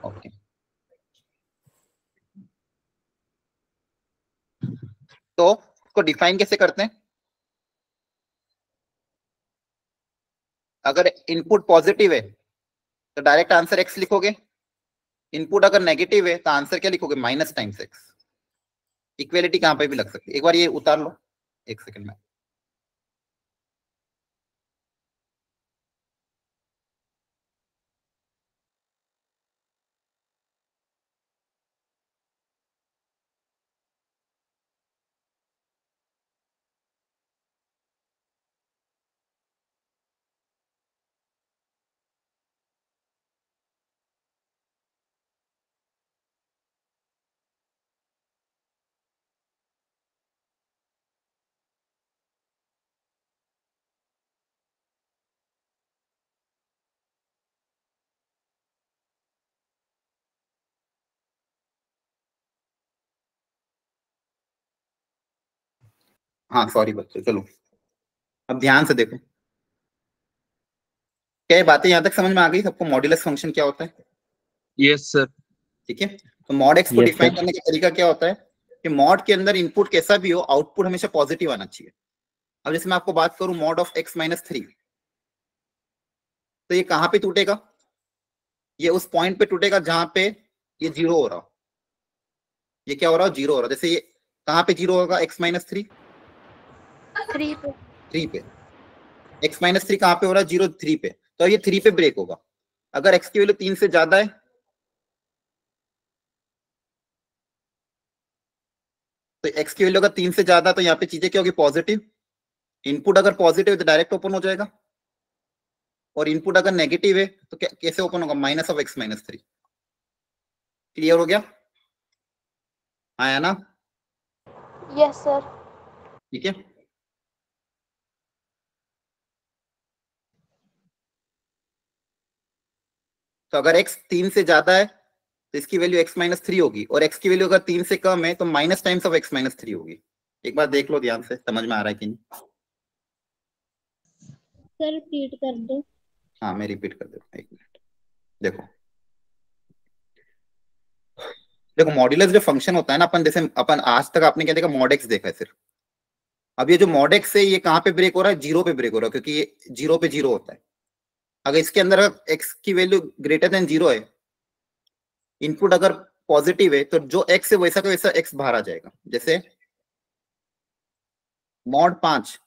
Speaker 1: ओके, तो इसको डिफाइन कैसे करते हैं? अगर इनपुट पॉजिटिव है तो डायरेक्ट आंसर एक्स लिखोगे, इनपुट अगर नेगेटिव है तो आंसर क्या लिखोगे, माइनस टाइम्स एक्स। इक्वेलिटी कहां पे भी लग सकती है, एक बार ये उतार लो एक सेकंड में। हाँ सॉरी बच्चों, चलो अब ध्यान से देखो। क्या ये बातें यहां तक समझ में आ गई सबको? मॉड्यूलस फंक्शन क्या होता है?
Speaker 7: Yes, sir.
Speaker 1: ठीक है, तो मॉड एक्स को
Speaker 7: Yes,
Speaker 1: डिफाइन
Speaker 7: sir.
Speaker 1: करने का तरीका क्या होता है कि मॉड के अंदर इनपुट कैसा भी हो, आउटपुट हमेशा पॉजिटिव आना चाहिए। अब जैसे मैं आपको बात करूं मॉड ऑफ x - 3, तो ये कहां पे टूटेगा, ये उस पॉइंट पे टूटेगा जहां पे ये 0 हो रहा हो। ये क्या हो रहा हो, 0 हो रहा हो। जैसे ये कहां पे 0 होगा, x - 3
Speaker 3: 3 पे।
Speaker 1: 3 पे। x - 3 कहां पे हो रहा है, 0 3 पे। तो ये 3 पे ब्रेक होगा। अगर x की वैल्यू 3 से ज्यादा है तो x की वैल्यू अगर 3 से ज्यादा, तो यहाँ पे चीजें क्या होगी, पॉजिटिव। इनपुट अगर पॉजिटिव है तो डायरेक्ट ओपन हो जाएगा, और इनपुट अगर नेगेटिव है तो कैसे ओपन होगा, माइनस ऑफ x - 3। क्लियर हो गया? आया ना?
Speaker 3: Yes sir.
Speaker 1: ठीक है, तो अगर x 3 से ज्यादा है तो इसकी वैल्यू x - 3 होगी, और x की वैल्यू अगर 3 से कम है तो माइनस टाइम्स ऑफ x - 3 होगी। एक बार देख लो ध्यान से, समझ में आ रहा है कि नहीं?
Speaker 3: सर रिपीट कर दो।
Speaker 1: हाँ मैं रिपीट कर देता हूँ, 1 मिनट। देखो देखो मॉड्यूलस जो फंक्शन होता है ना, अपन जैसे अपन आज तक आपने क्या देखा, मॉड x देखा है सिर्फ। अब ये जो मॉड x है ये कहाँ पे ब्रेक हो रहा है, 0 पे ब्रेक हो रहा है, क्योंकि ये 0 पे 0 होता है। अगर इसके अंदर x की वैल्यू ग्रेटर देन 0 है, इनपुट अगर पॉजिटिव है, तो जो x है वैसा का वैसा x बाहर आ जाएगा। जैसे मॉड 5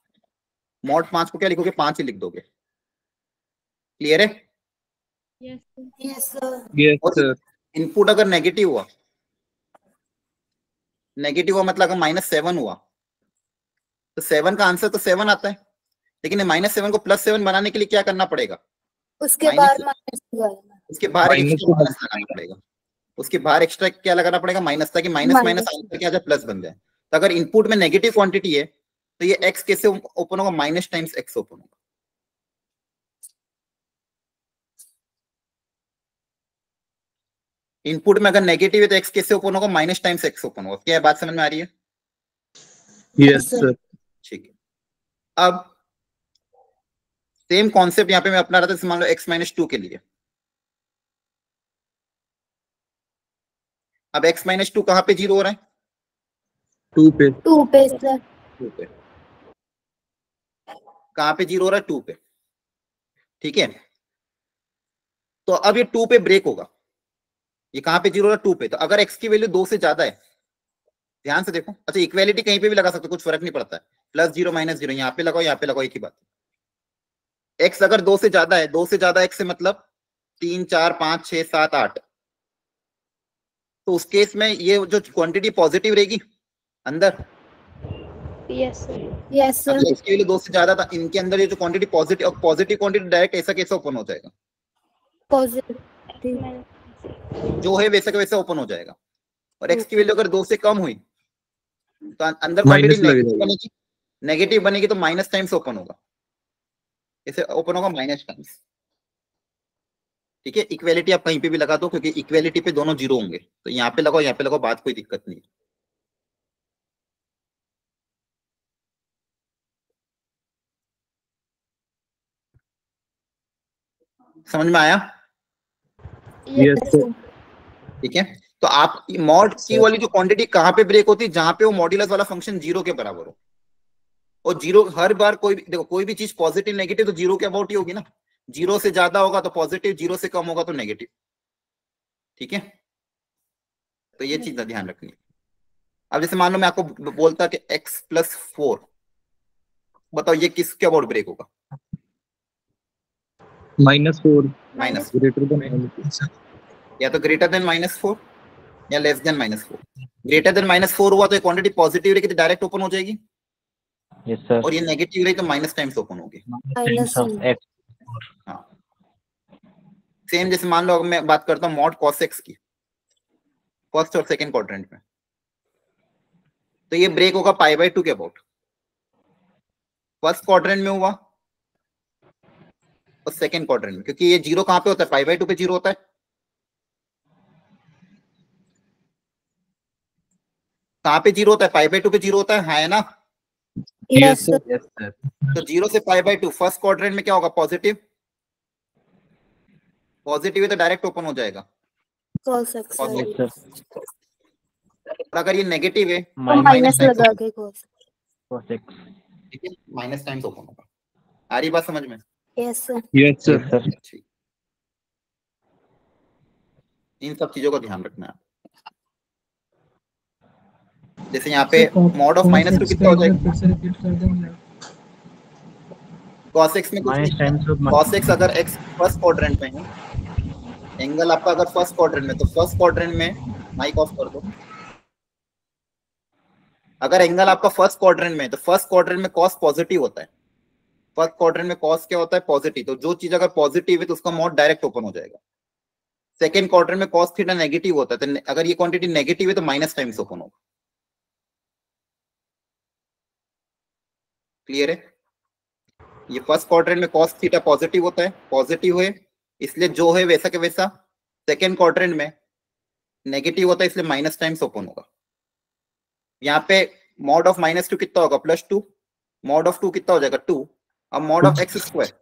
Speaker 1: को क्या लिखोगे, 5 ही लिख दोगे। क्लियर है?
Speaker 3: Yes sir.
Speaker 7: Yes,
Speaker 1: और
Speaker 7: sir.
Speaker 1: इनपुट अगर नेगेटिव हुआ मतलब अगर -7 हुआ, तो 7 का आंसर तो 7 आता है, लेकिन -7 को +7 बनाने के लिए क्या करना पड़ेगा,
Speaker 3: उसके बाद माइनस
Speaker 1: उसके बाहर
Speaker 7: Minus
Speaker 1: एक्स्ट्रा
Speaker 7: को
Speaker 1: माइनस लगाना पड़ेगा। उसके बाहर एक्स्ट्रा क्या लगाना पड़ेगा, माइनस, ताकि माइनस माइनस आंसर क्या आ जाए, प्लस बन जाए। तो अगर इनपुट में नेगेटिव क्वांटिटी है तो ये x कैसे ओपन होगा, माइनस टाइम्स x ओपन होगा। इनपुट में अगर नेगेटिव है तो x कैसे ओपन होगा, माइनस टाइम्स x ओपन होगा। क्या बात समझ में आ रही है?
Speaker 7: Yes, sir.
Speaker 1: ठीक है। अब सेम कॉन्सेप्ट यहाँ पे मैं अपना रहा था, मान लो x-2 के लिए। अब x-2 कहाँ पे 0 हो रहा है,
Speaker 7: 2 पे.
Speaker 3: 2 पे सर।
Speaker 1: 2 पे। कहाँ पे 0 हो रहा है, 2 पे। ठीक है, तो अब ये 2 पे ब्रेक होगा। ये कहाँ पे 0 हो रहा है, 2 पे। तो अगर x की वैल्यू 2 से ज्यादा है, ध्यान से देखो, अच्छा इक्वेलिटी कहीं पे भी लगा सकते हो, कुछ फर्क नहीं पड़ता है, +0 -0 यहाँ पे लगाओ, यहाँ पे लगाओ, एक ही बात। x अगर 2 से ज्यादा है, 2 से ज्यादा x से मतलब 3 4 5 6 7 8, तो उस केस में ये जो क्वांटिटी पॉजिटिव रहेगी अंदर।
Speaker 3: Yes sir.
Speaker 1: अगर x की वैल्यू 2 से ज्यादा था, इनके अंदर ये जो क्वांटिटी पॉजिटिव क्वांटिटी डायरेक्ट ऐसा कैसे ओपन हो जाएगा,
Speaker 3: पॉजिटिव
Speaker 1: जो है वैसा का वैसा ओपन हो जाएगा। और x की वैल्यू अगर 2 से कम हुई तो अंदर
Speaker 7: Minus
Speaker 1: क्वांटिटी
Speaker 7: लगेगा।
Speaker 1: नेगेटिव बनेगी, तो माइनस टाइम्स ओपन होगा, ऐसे ओपन होगा माइनस टाइम्स। ठीक है, इक्वेलिटी आप कहीं पे भी लगा दो, क्योंकि इक्वेलिटी पे दोनों 0 होंगे, तो यहाँ पे लगाओ, यहाँ पे लगाओ, बात कोई दिक्कत नहीं। समझ में आया?
Speaker 7: Yes, sir.
Speaker 1: ठीक है, तो आप मॉड की वाली जो क्वांटिटी कहाँ पे ब्रेक होती है, जहां पे वो मॉड्यूलस वाला फंक्शन 0 के बराबर हो। और 0 हर बार कोई भी देखो, कोई भी चीज पॉजिटिव नेगेटिव तो 0 के अबाउट ही होगी ना। 0 से ज्यादा होगा तो पॉजिटिव, 0 से कम होगा तो नेगेटिव। ठीक है, तो ये चीज का ध्यान रखनी है। अब जैसे मान लो मैं आपको बोलता कि x+4, बताओ ये किसके अबाउट ब्रेक होगा,
Speaker 7: -4.
Speaker 1: Minus,
Speaker 7: Greater than -4.
Speaker 1: या तो ग्रेटर देन -4 या लेस देन -4। ग्रेटर देन -4 हुआ तो क्वांटिटी पॉजिटिव रहेगी तो डायरेक्ट ओपन हो जाएगी।
Speaker 8: Yes sir.
Speaker 1: और ये नेगेटिव रही तो माइनस टाइम्स ओपन होगी।
Speaker 8: Times of x।
Speaker 1: हाँ, सेम जैसे मान लो मैं बात करता हूँ मॉड cos x की, फर्स्ट और सेकंड क्वाड्रेंट में, तो ये ब्रेक होगा π/2 के अबाउट। फर्स्ट क्वाड्रेंट में हुआ और सेकंड क्वाड्रेंट में, क्योंकि ये 0 कहां पे होता है, π/2 पे 0 होता है। कहां पे 0 होता है, π/2 पे 0 होता है ना?
Speaker 7: Yes, sir.
Speaker 4: Yes sir.
Speaker 1: तो 0 से π/2 फर्स्ट क्वाड्रेंट में क्या होगा, पॉजिटिव। पॉजिटिव है तो डायरेक्ट ओपन हो जाएगा।
Speaker 3: cos x
Speaker 1: Positive।
Speaker 8: Yes sir.
Speaker 1: और अगर ये नेगेटिव है,
Speaker 3: माइनस लगा के cos।
Speaker 8: cos x।
Speaker 1: ठीक है, माइनस टाइम्स ओपन होगा। आ रही बात समझ में?
Speaker 3: Yes sir.
Speaker 7: Yes, sir.
Speaker 8: Yes sir.
Speaker 1: ठीक, इन सब चीजों का ध्यान रखना है। जैसे यहाँ पे मॉड ऑफ -2 कितना हो जाएगा,
Speaker 5: फिर से रिपीट कर देंगे।
Speaker 1: cos x में कुछ
Speaker 8: minus times of
Speaker 1: cos x अगर x फर्स्ट क्वाड्रेंट में है, एंगल आपका अगर फर्स्ट क्वाड्रेंट में, तो फर्स्ट क्वाड्रेंट में माइक ऑफ कर दो। अगर एंगल आपका फर्स्ट क्वाड्रेंट में, तो फर्स्ट क्वाड्रेंट में cos पॉजिटिव होता है। फर्स्ट क्वाड्रेंट में cos क्या होता है, पॉजिटिव। तो जो चीज अगर पॉजिटिव है तो उसका मॉड डायरेक्ट ओपन हो जाएगा। सेकंड क्वाड्रेंट में cos थीटा नेगेटिव होता है, तो अगर ये क्वांटिटी नेगेटिव है तो माइनस टाइम्स ओपन होगा। क्लियर है? ये फर्स्ट क्वाड्रेंट में cos थीटा पॉजिटिव होता है, पॉजिटिव है इसलिए जो है वैसा के वैसा। सेकंड क्वाड्रेंट में नेगेटिव होता है इसलिए माइनस टाइम्स ओपन होगा। यहाँ पे मॉड ऑफ -2 कितना होगा, +2। मॉड ऑफ 2 कितना हो जाएगा, 2। अब मॉड ऑफ x स्क्वायर,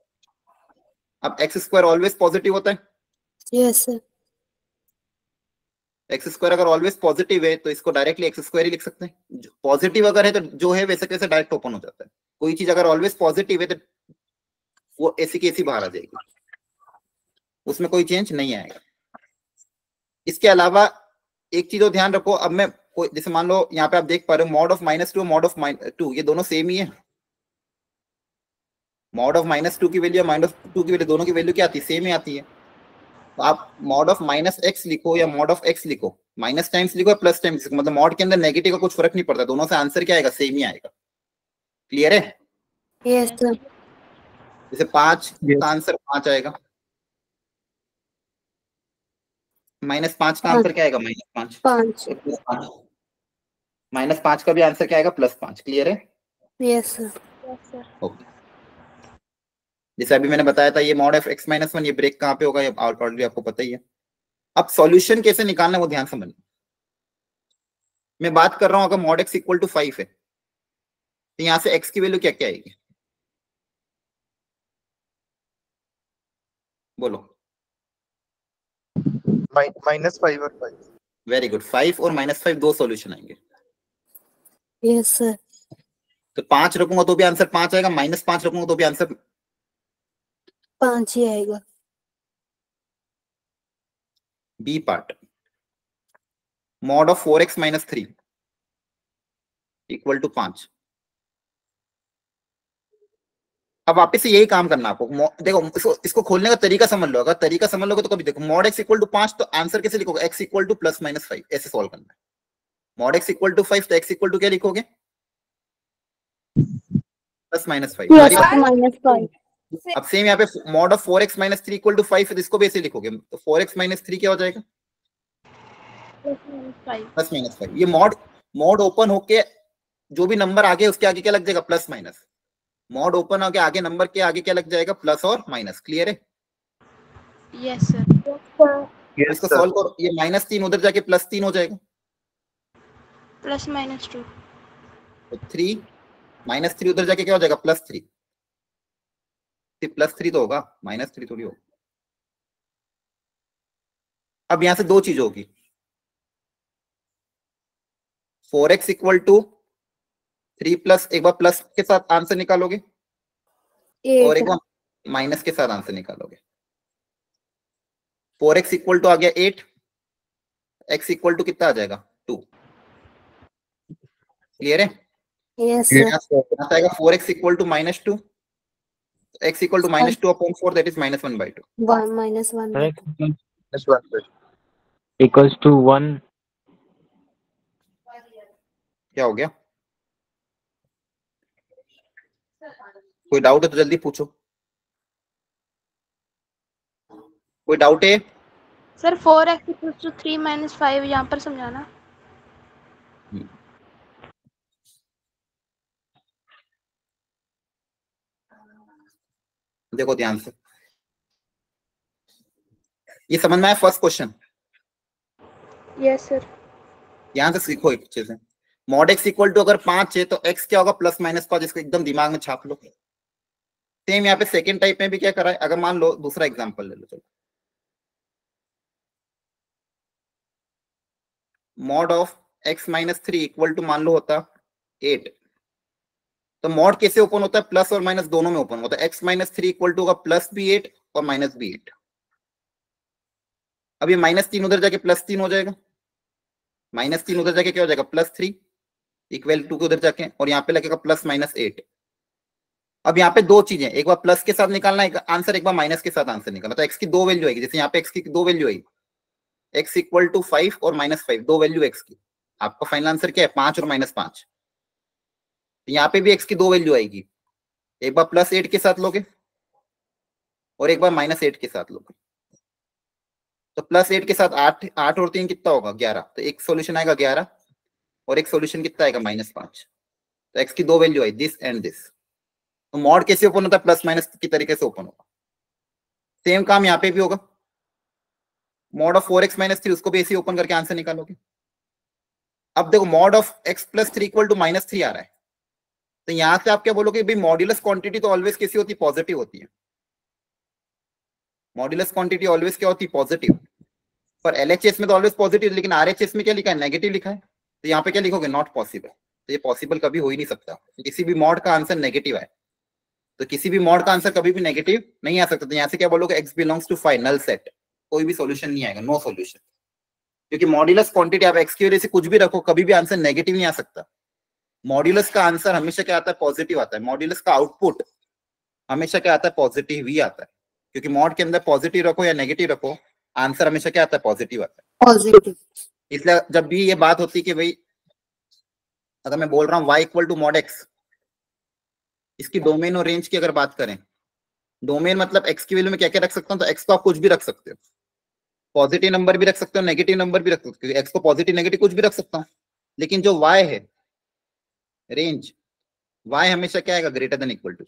Speaker 1: अब एक्स स्क्वायर ऑलवेज पॉजिटिव होता है,
Speaker 3: यस सर।
Speaker 1: एक्स स्क्वायर अगर ऑलवेज पॉजिटिव है तो इसको डायरेक्टली एक्स स्क्वायर ही लिख सकते हैं। पॉजिटिव अगर है तो जो है वैसे कैसे डायरेक्ट ओपन हो जाता है। कोई चीज अगर ऑलवेज पॉजिटिव है तो वो ऐसी की ऐसी बाहर आ जाएगी, उसमें कोई चेंज नहीं आएगा। इसके अलावा एक चीज और ध्यान रखो, अब मैं जैसे मान लो यहाँ पे आप देख पा रहे हो मॉड ऑफ -2 मॉड ऑफ -2 ये दोनों सेम ही है। मॉड ऑफ -2 की वैल्यू -2 की वैल्यू दोनों की वैल्यू क्या आती है, सेम ही आती है। तो आप मॉड ऑफ -x लिखो या मॉड ऑफ x लिखो, माइनस टाइम्स लिखो या प्लस टाइम्स लिखो, मतलब मॉड के अंदर नेगेटिव का कुछ फर्क नहीं पड़ता, दोनों से आंसर क्या आएगा, सेम ही आएगा। क्लियर है?
Speaker 3: Yes sir.
Speaker 1: जैसे 5 का आंसर 5 आएगा, -5 का आंसर क्या आएगा, -5।
Speaker 3: 5।
Speaker 1: -5 का भी आंसर क्या आएगा, +5। क्लियर है?
Speaker 3: Yes sir.
Speaker 2: Yes sir.
Speaker 1: Okay. जैसे अभी मैंने बताया था ये मॉड ऑफ x-1 ये ब्रेक कहाँ पे होगा, ये ऑलरेडी आपको पता ही है। अब सॉल्यूशन कैसे निकालना है वो ध्यान समझना। मैं बात कर रहा हूं अगर मॉड x = 5 है तो यहां से x की वैल्यू क्या क्या आएगी, बोलो।
Speaker 7: -5 और 5।
Speaker 1: वेरी गुड, 5 और -5 दो सॉल्यूशन आएंगे।
Speaker 3: Yes sir.
Speaker 1: तो 5 रखूंगा तो भी आंसर 5 आएगा, -5 रखूंगा तो भी आंसर
Speaker 3: 5 ही आएगा।
Speaker 1: B part, mod of 4x - 3 = 5। अब वापस से यही काम करना आपको। देखो इसको खोलने का तरीका समझ लो, अगर तरीका समझ लोगे तो कभी देखो मॉड x = 5 तो आंसर कैसे लिखोगे, x = +-5 ऐसे सॉल्व करना है। मॉड x = 5 तो x = क्या लिखोगे, +-5।
Speaker 3: +-5।
Speaker 1: अब सेम यहाँ पे मॉड ऑफ 4x - 3 = 5 है तो इसको भी ऐसे लिखोगे, तो 4x - 3 क्या हो जाएगा, +-5। ये मॉड ओपन होके जो भी नंबर आगे उसके आगे क्या लग जाएगा, +-। मॉड ओपन होके आगे नंबर के आगे क्या लग जाएगा, प्लस और माइनस। क्लियर है?
Speaker 2: Yes sir.
Speaker 1: इसको सॉल्व करो, ये -3 उधर जाके +3 हो जाएगा,
Speaker 2: +-2।
Speaker 1: तो 3 -3 उधर जाके क्या हो जाएगा, +3। +3 तो होगा, -3 थोड़ी होगा। अब यहां से दो चीज होगी, 4x = 3 प्लस, एक बार प्लस के साथ आंसर निकालोगे और एक बार माइनस के साथ आंसर निकालोगे। 4x = आ गया 8, x = कितना आ जाएगा, 2। क्लियर है?
Speaker 3: Yes sir.
Speaker 1: आएगा 4x = -2, x = -2/4 that is -1/2।
Speaker 3: 1
Speaker 8: equals to 1.
Speaker 1: क्या हो गया, कोई डाउट है तो जल्दी पूछो, कोई डाउट है?
Speaker 2: सर 4x = 3 - 5 यहाँ पर समझाना।
Speaker 1: देखो ध्यान से, ये समझ में आया फर्स्ट क्वेश्चन?
Speaker 2: Yes sir.
Speaker 1: यहां से सीखो एक चीज है, मॉड x = अगर 5 है तो x क्या होगा, +-5, इसको एकदम दिमाग में छाप लो। सेम यहाँ पे सेकंड टाइप में भी क्या करा है, अगर मान लो दूसरा एग्जांपल ले लो, चलो मॉड ऑफ x - 3 = मान लो होता 8, तो मॉड कैसे ओपन होता है, प्लस और माइनस दोनों में ओपन होता है। x - 3 = होगा +भी8 और -भी8। अब ये -3 उधर जाके +3 हो जाएगा, -3 उधर जाके क्या हो जाएगा, +3 = के उधर जाके, और यहाँ पे लगेगा +-8। अब यहाँ पे दो चीजें, एक बार प्लस के साथ निकालना एक आंसर, एक बार माइनस के साथ आंसर निकालना। तो x की दो वैल्यू आएगी, जैसे यहाँ पे x की दो वैल्यू आएगी, x = 5 और -5, दो वैल्यू x की। आपका फाइनल आंसर क्या है, 5 और -5। यहाँ पे भी x की दो वैल्यू आएगी, एक बार +8 के साथ लोगे और एक बार -8 के साथ लोगे। तो +8 के साथ 8 और 3 कितना होगा, 11। तो एक सॉल्यूशन आएगा 11 और एक सॉल्यूशन कितना आएगा, -5। तो x की दो value I, this and this. तो मॉड कैसे ओपन होता है, प्लस-माइनस की तरीके से ओपन होगा। सेम काम यहाँ पे भी होगा, मॉड ऑफ 4x - 3 उसको भी ऐसे ओपन करके आंसर निकालोगे। अब देखो मॉड ऑफ x + 3 = -3 आ रहा है, तो यहां से आप क्या बोलोगे भाई, मॉड्यूलस क्वांटिटी तो ऑलवेज कैसी होती है, पॉजिटिव होती है। मॉड्यूलस क्वांटिटी ऑलवेज क्या होती है? पॉजिटिव। पर एलएचएस में तो ऑलवेज पॉजिटिव, लेकिन आरएचएस में क्या लिखा है? नेगेटिव लिखा है। तो यहाँ पे क्या लिखोगे? Not possible. तो ये पॉसिबल कभी हो ही नहीं सकता, किसी भी मॉड का आंसर नेगेटिव है। तो किसी भी मॉड का आंसर कभी भी नेगेटिव नहीं आ सकता। तो यहाँ से क्या बोलोगे? X belongs to final set, कोई भी सॉल्यूशन नहीं आएगा, नो सॉल्यूशन। क्योंकि मॉड्यूलस क्वांटिटी आप एक्स की वजह से कुछ भी रखो, कभी भी आंसर नेगेटिव नहीं आ सकता। मॉड्यूलस का आंसर हमेशा क्या आता है? पॉजिटिव आता है। मॉड्यूलस का आउटपुट हमेशा क्या आता है? पॉजिटिव ही आता है। क्योंकि मॉड के अंदर पॉजिटिव रखो या नेगेटिव रखो, आंसर हमेशा क्या आता है? पॉजिटिव आता है।
Speaker 3: पॉजिटिव।
Speaker 1: इसलिए जब भी ये बात होती है कि भाई अगर मैं बोल रहा हूँ y equal to mod x, इसकी डोमेन और रेंज की अगर बात करें, डोमेन मतलब x की वैल्यू में क्या क्या रख सकता हूँ? तो x को आप कुछ भी रख सकते हो, पॉजिटिव नंबर भी रख सकते हो, नेगेटिव नंबर भी रख सकते हो। x को पॉजिटिव नेगेटिव कुछ भी रख सकता हूँ। लेकिन जो y है रेंज, y हमेशा क्या आएगा? Greater than equal to.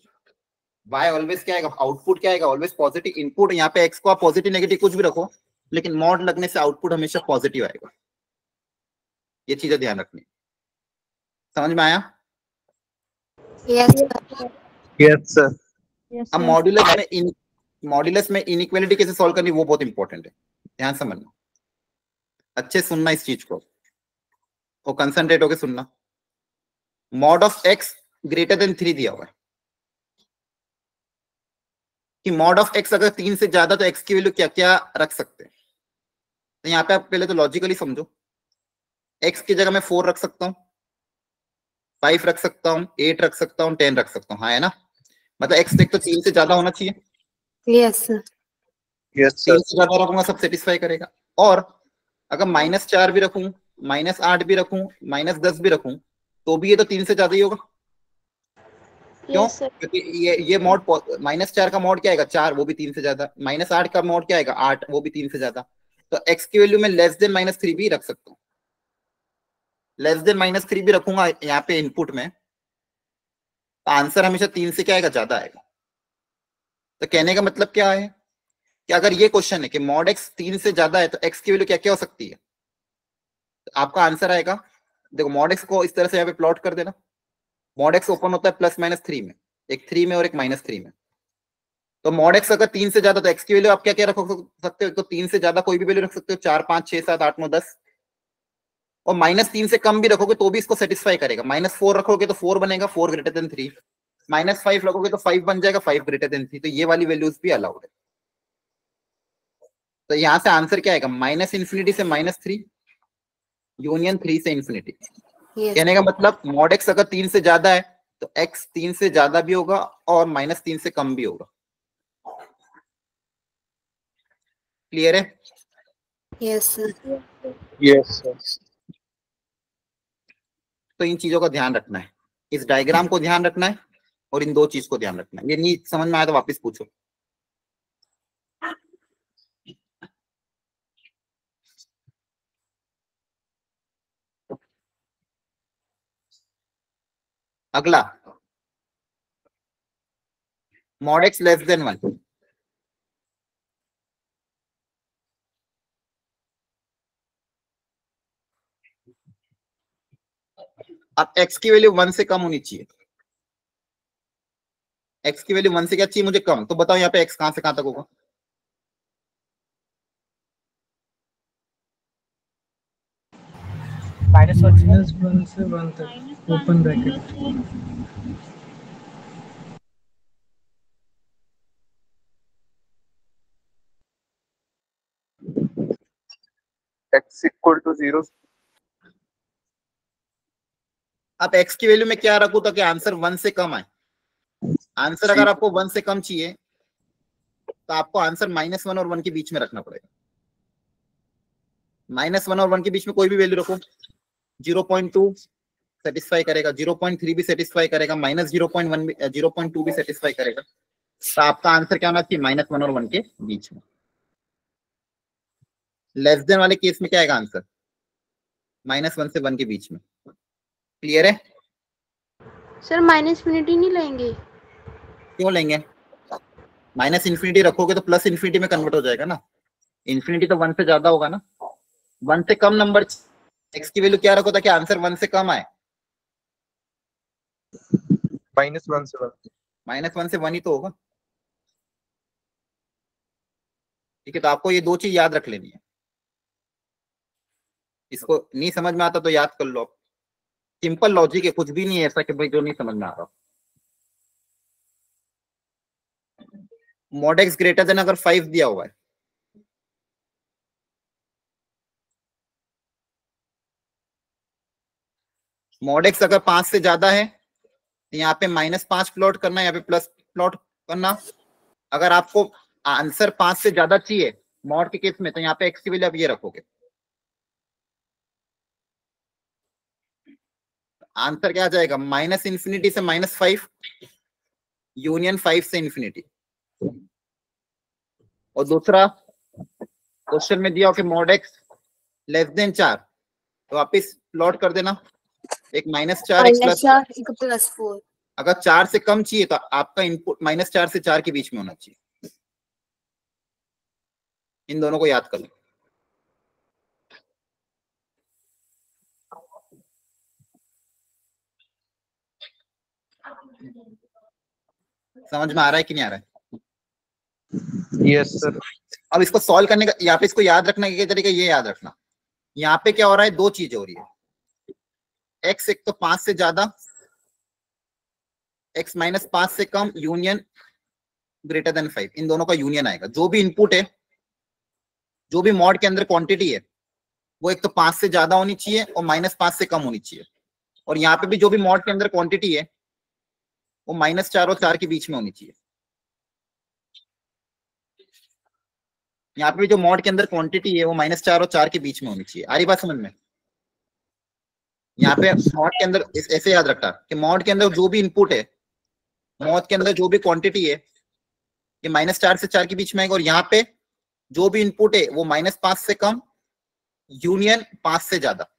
Speaker 1: y always क्या आएगा? आउटपुट क्या आएगा? Always positive. इनपुट यहाँ पे x को आप पॉजिटिव नेगेटिव कुछ भी रखो, लेकिन मॉड लगने से आउटपुट हमेशा पॉजिटिव आएगा। ये चीजें ध्यान रखनी। समझ में आया?
Speaker 3: Yes
Speaker 7: yes sir.
Speaker 1: अब मॉड्यूलस में इनइक्वालिटी कैसे सॉल्व करनी, वो बहुत इंपॉर्टेंट है, ध्यान समझना, अच्छे सुनना इस चीज को और कंसंट्रेट होकर सुनना। Mod of x greater than 3 दिया हुआ है कि मॉड ऑफ एक्स अगर 3 से ज्यादा तो एक्स की वैल्यू क्या क्या रख सकते हैं। तो यहाँ पे आप पहले तो लॉजिकली समझो, एक्स की जगह मैं 4 रख सकता हूँ, 5 रख सकता हूँ, 8 रख सकता हूँ, 10 रख सकता हूँ। हाँ है ना? मतलब एक्स तो 3 से ज्यादा होना चाहिए।
Speaker 3: Yes
Speaker 7: yes
Speaker 1: 3
Speaker 7: sir.
Speaker 1: से ज्यादा रखूंगा सब सेटिस्फाई करेगा। और अगर -4 भी रखूं, -8 भी रखूं, -10 भी रखूं, तो भी ये तो 3 से ज्यादा ही होगा। क्यों?
Speaker 3: Yes sir.
Speaker 1: क्योंकि ये मॉड -4 का मॉड क्या आएगा? 4, वो भी 3 से ज्यादा। -8 का मॉड क्या आएगा? 8, वो भी 3 से ज्यादा। तो एक्स की वैल्यू में लेस देन -3 भी रख सकता हूँ। लेस देन -3 भी रखूंगा यहाँ पे इनपुट में, तो आंसर हमेशा 3 से क्या आएगा? ज्यादा आएगा। तो कहने का मतलब क्या है कि अगर ये क्वेश्चन है कि मॉड एक्स 3 से ज्यादा है तो एक्स की वैल्यू क्या क्या हो सकती है, तो आपका आंसर आएगा, देखो मॉड एक्स को इस तरह से यहाँ पे प्लॉट कर देना। मॉड एक्स ओपन होता है +-3 में, एक 3 में और एक -3 में। तो मॉड एक्स अगर 3 से ज्यादा तो एक्स की वैल्यू आप क्या क्या रख सकते हो? तो 3 से ज्यादा कोई भी वैल्यू रख सकते हो, 4, 5, 6, 7, 8, 9, 10। और -3 से कम भी रखोगे तो भी इसको सेटिस्फाई करेगा। -4 रखोगे तो 4 बनेगा, 4 ग्रेटर देन 3। -5 रखोगे तो 5 बन जाएगा, 5 ग्रेटर देन 3। तो ये वाली वैल्यूज भी अलाउड है। तो यहां से आंसर क्या आएगा? -∞ से -3 यूनियन 3 से इंफिनिटी। कहने का मतलब मॉड एक्स अगर 3 से ज्यादा है तो एक्स 3 से ज्यादा भी होगा और -3 से कम भी होगा। क्लियर है?
Speaker 3: Yes sir.
Speaker 7: Yes sir.
Speaker 1: तो इन चीजों का ध्यान रखना है, इस डायग्राम को ध्यान रखना है और इन 2 चीज को ध्यान रखना है। ये नहीं समझ में आया तो वापस पूछो। अगला, मॉड एक्स लेस देन 1। अब x की वैल्यू 1 से कम होनी चाहिए। x की वैल्यू 1 से क्या चाहिए मुझे? कम। तो बताओ यहाँ पे x कहां से कहां तक होगा?
Speaker 5: -1 से 1 तक open bracket.
Speaker 7: x equal to 0।
Speaker 1: अब x की वैल्यू में क्या रखूं ताकि आंसर 1 से कम आए? आंसर अगर आपको 1 से कम चाहिए तो आपको आंसर -1 और 1 के बीच में रखना पड़ेगा। -1 और 1 के बीच में कोई भी वैल्यू रखो। 0.2 सेटिस्फाई करेगा, 0.3 भी सेटिस्फाई करेगा, -0.1 भी 0.2 भी सेटिस्फाई करेगा। तो आपका आंसर क्या होना चाहिए? -1 और 1 के बीच में। लेस देन वाले केस में क्या आएगा आंसर? -1 से 1 के बीच में। क्लियर है?
Speaker 3: सर -∞ नहीं लेंगे?
Speaker 1: क्यों लेंगे? -∞ रखोगे तो +∞ में कन्वर्ट हो जाएगा ना। इंफिनिटी तो 1 से ज्यादा होगा ना। 1 से कम नंबर x की वैल्यू क्या रखो ताकि आंसर 1 से कम आए?
Speaker 7: -1 से 1।
Speaker 1: -1 से 1 ही तो होगा। ठीक है, तो आपको ये दो चीज याद रख लेनी है। इसको नहीं समझ में आता तो याद कर लो, सिंपल लॉजिक है, कुछ भी नहीं है ऐसा कि भाई जो नहीं समझ में आ रहा। मॉड एक्स ग्रेटर देन अगर 5 दिया हुआ है, मॉड एक्स अगर 5 से ज्यादा है तो यहाँ पे -5 प्लॉट करना, यहाँ पे प्लस प्लॉट करना। अगर आपको आंसर 5 से ज्यादा चाहिए मॉड के केस में तो यहाँ पे एक्स की वैल्यू आप ये रखोगे। आंसर क्या आ जाएगा, -∞ से -5 यूनियन 5 से इंफिनिटी। और दूसरा क्वेश्चन में दिया हो कि मॉड एक्स लेस देन 4, तो वापिस प्लॉट कर देना, एक -4 एक +4। अगर 4 से कम चाहिए तो आपका इनपुट -4 से 4 के बीच में होना चाहिए। इन दोनों को याद कर लो। समझ में आ रहा है कि नहीं आ रहा है?
Speaker 7: Yes sir.
Speaker 1: अब इसको सॉल्व करने का, यहाँ पे इसको याद रखने के तरीका ये याद रखना, यहाँ पे क्या हो रहा है, दो चीजें हो रही है। एक्स एक तो 5 से ज्यादा, एक्स -5 से कम, यूनियन ग्रेटर देन 5, इन दोनों का यूनियन आएगा। जो भी इनपुट है, जो भी मॉड के अंदर क्वांटिटी है, वो एक तो 5 से ज्यादा होनी चाहिए और -5 से कम होनी चाहिए। और यहाँ पे भी जो भी मॉड के अंदर क्वांटिटी है वो -4 और 4 के बीच में होनी चाहिए। यहाँ पे जो मॉड के अंदर क्वांटिटी है वो -4 और 4 के बीच में होनी चाहिए। आ रही बात समझ में? यहाँ पे मॉड के अंदर ऐसे याद रखा कि मॉड के अंदर जो भी इनपुट है, मॉड के अंदर जो भी क्वांटिटी है, ये -4 से 4 के बीच में आएगा। और यहाँ पे जो भी इनपुट है वो -5 से कम, यूनियन 5 से ज्यादा,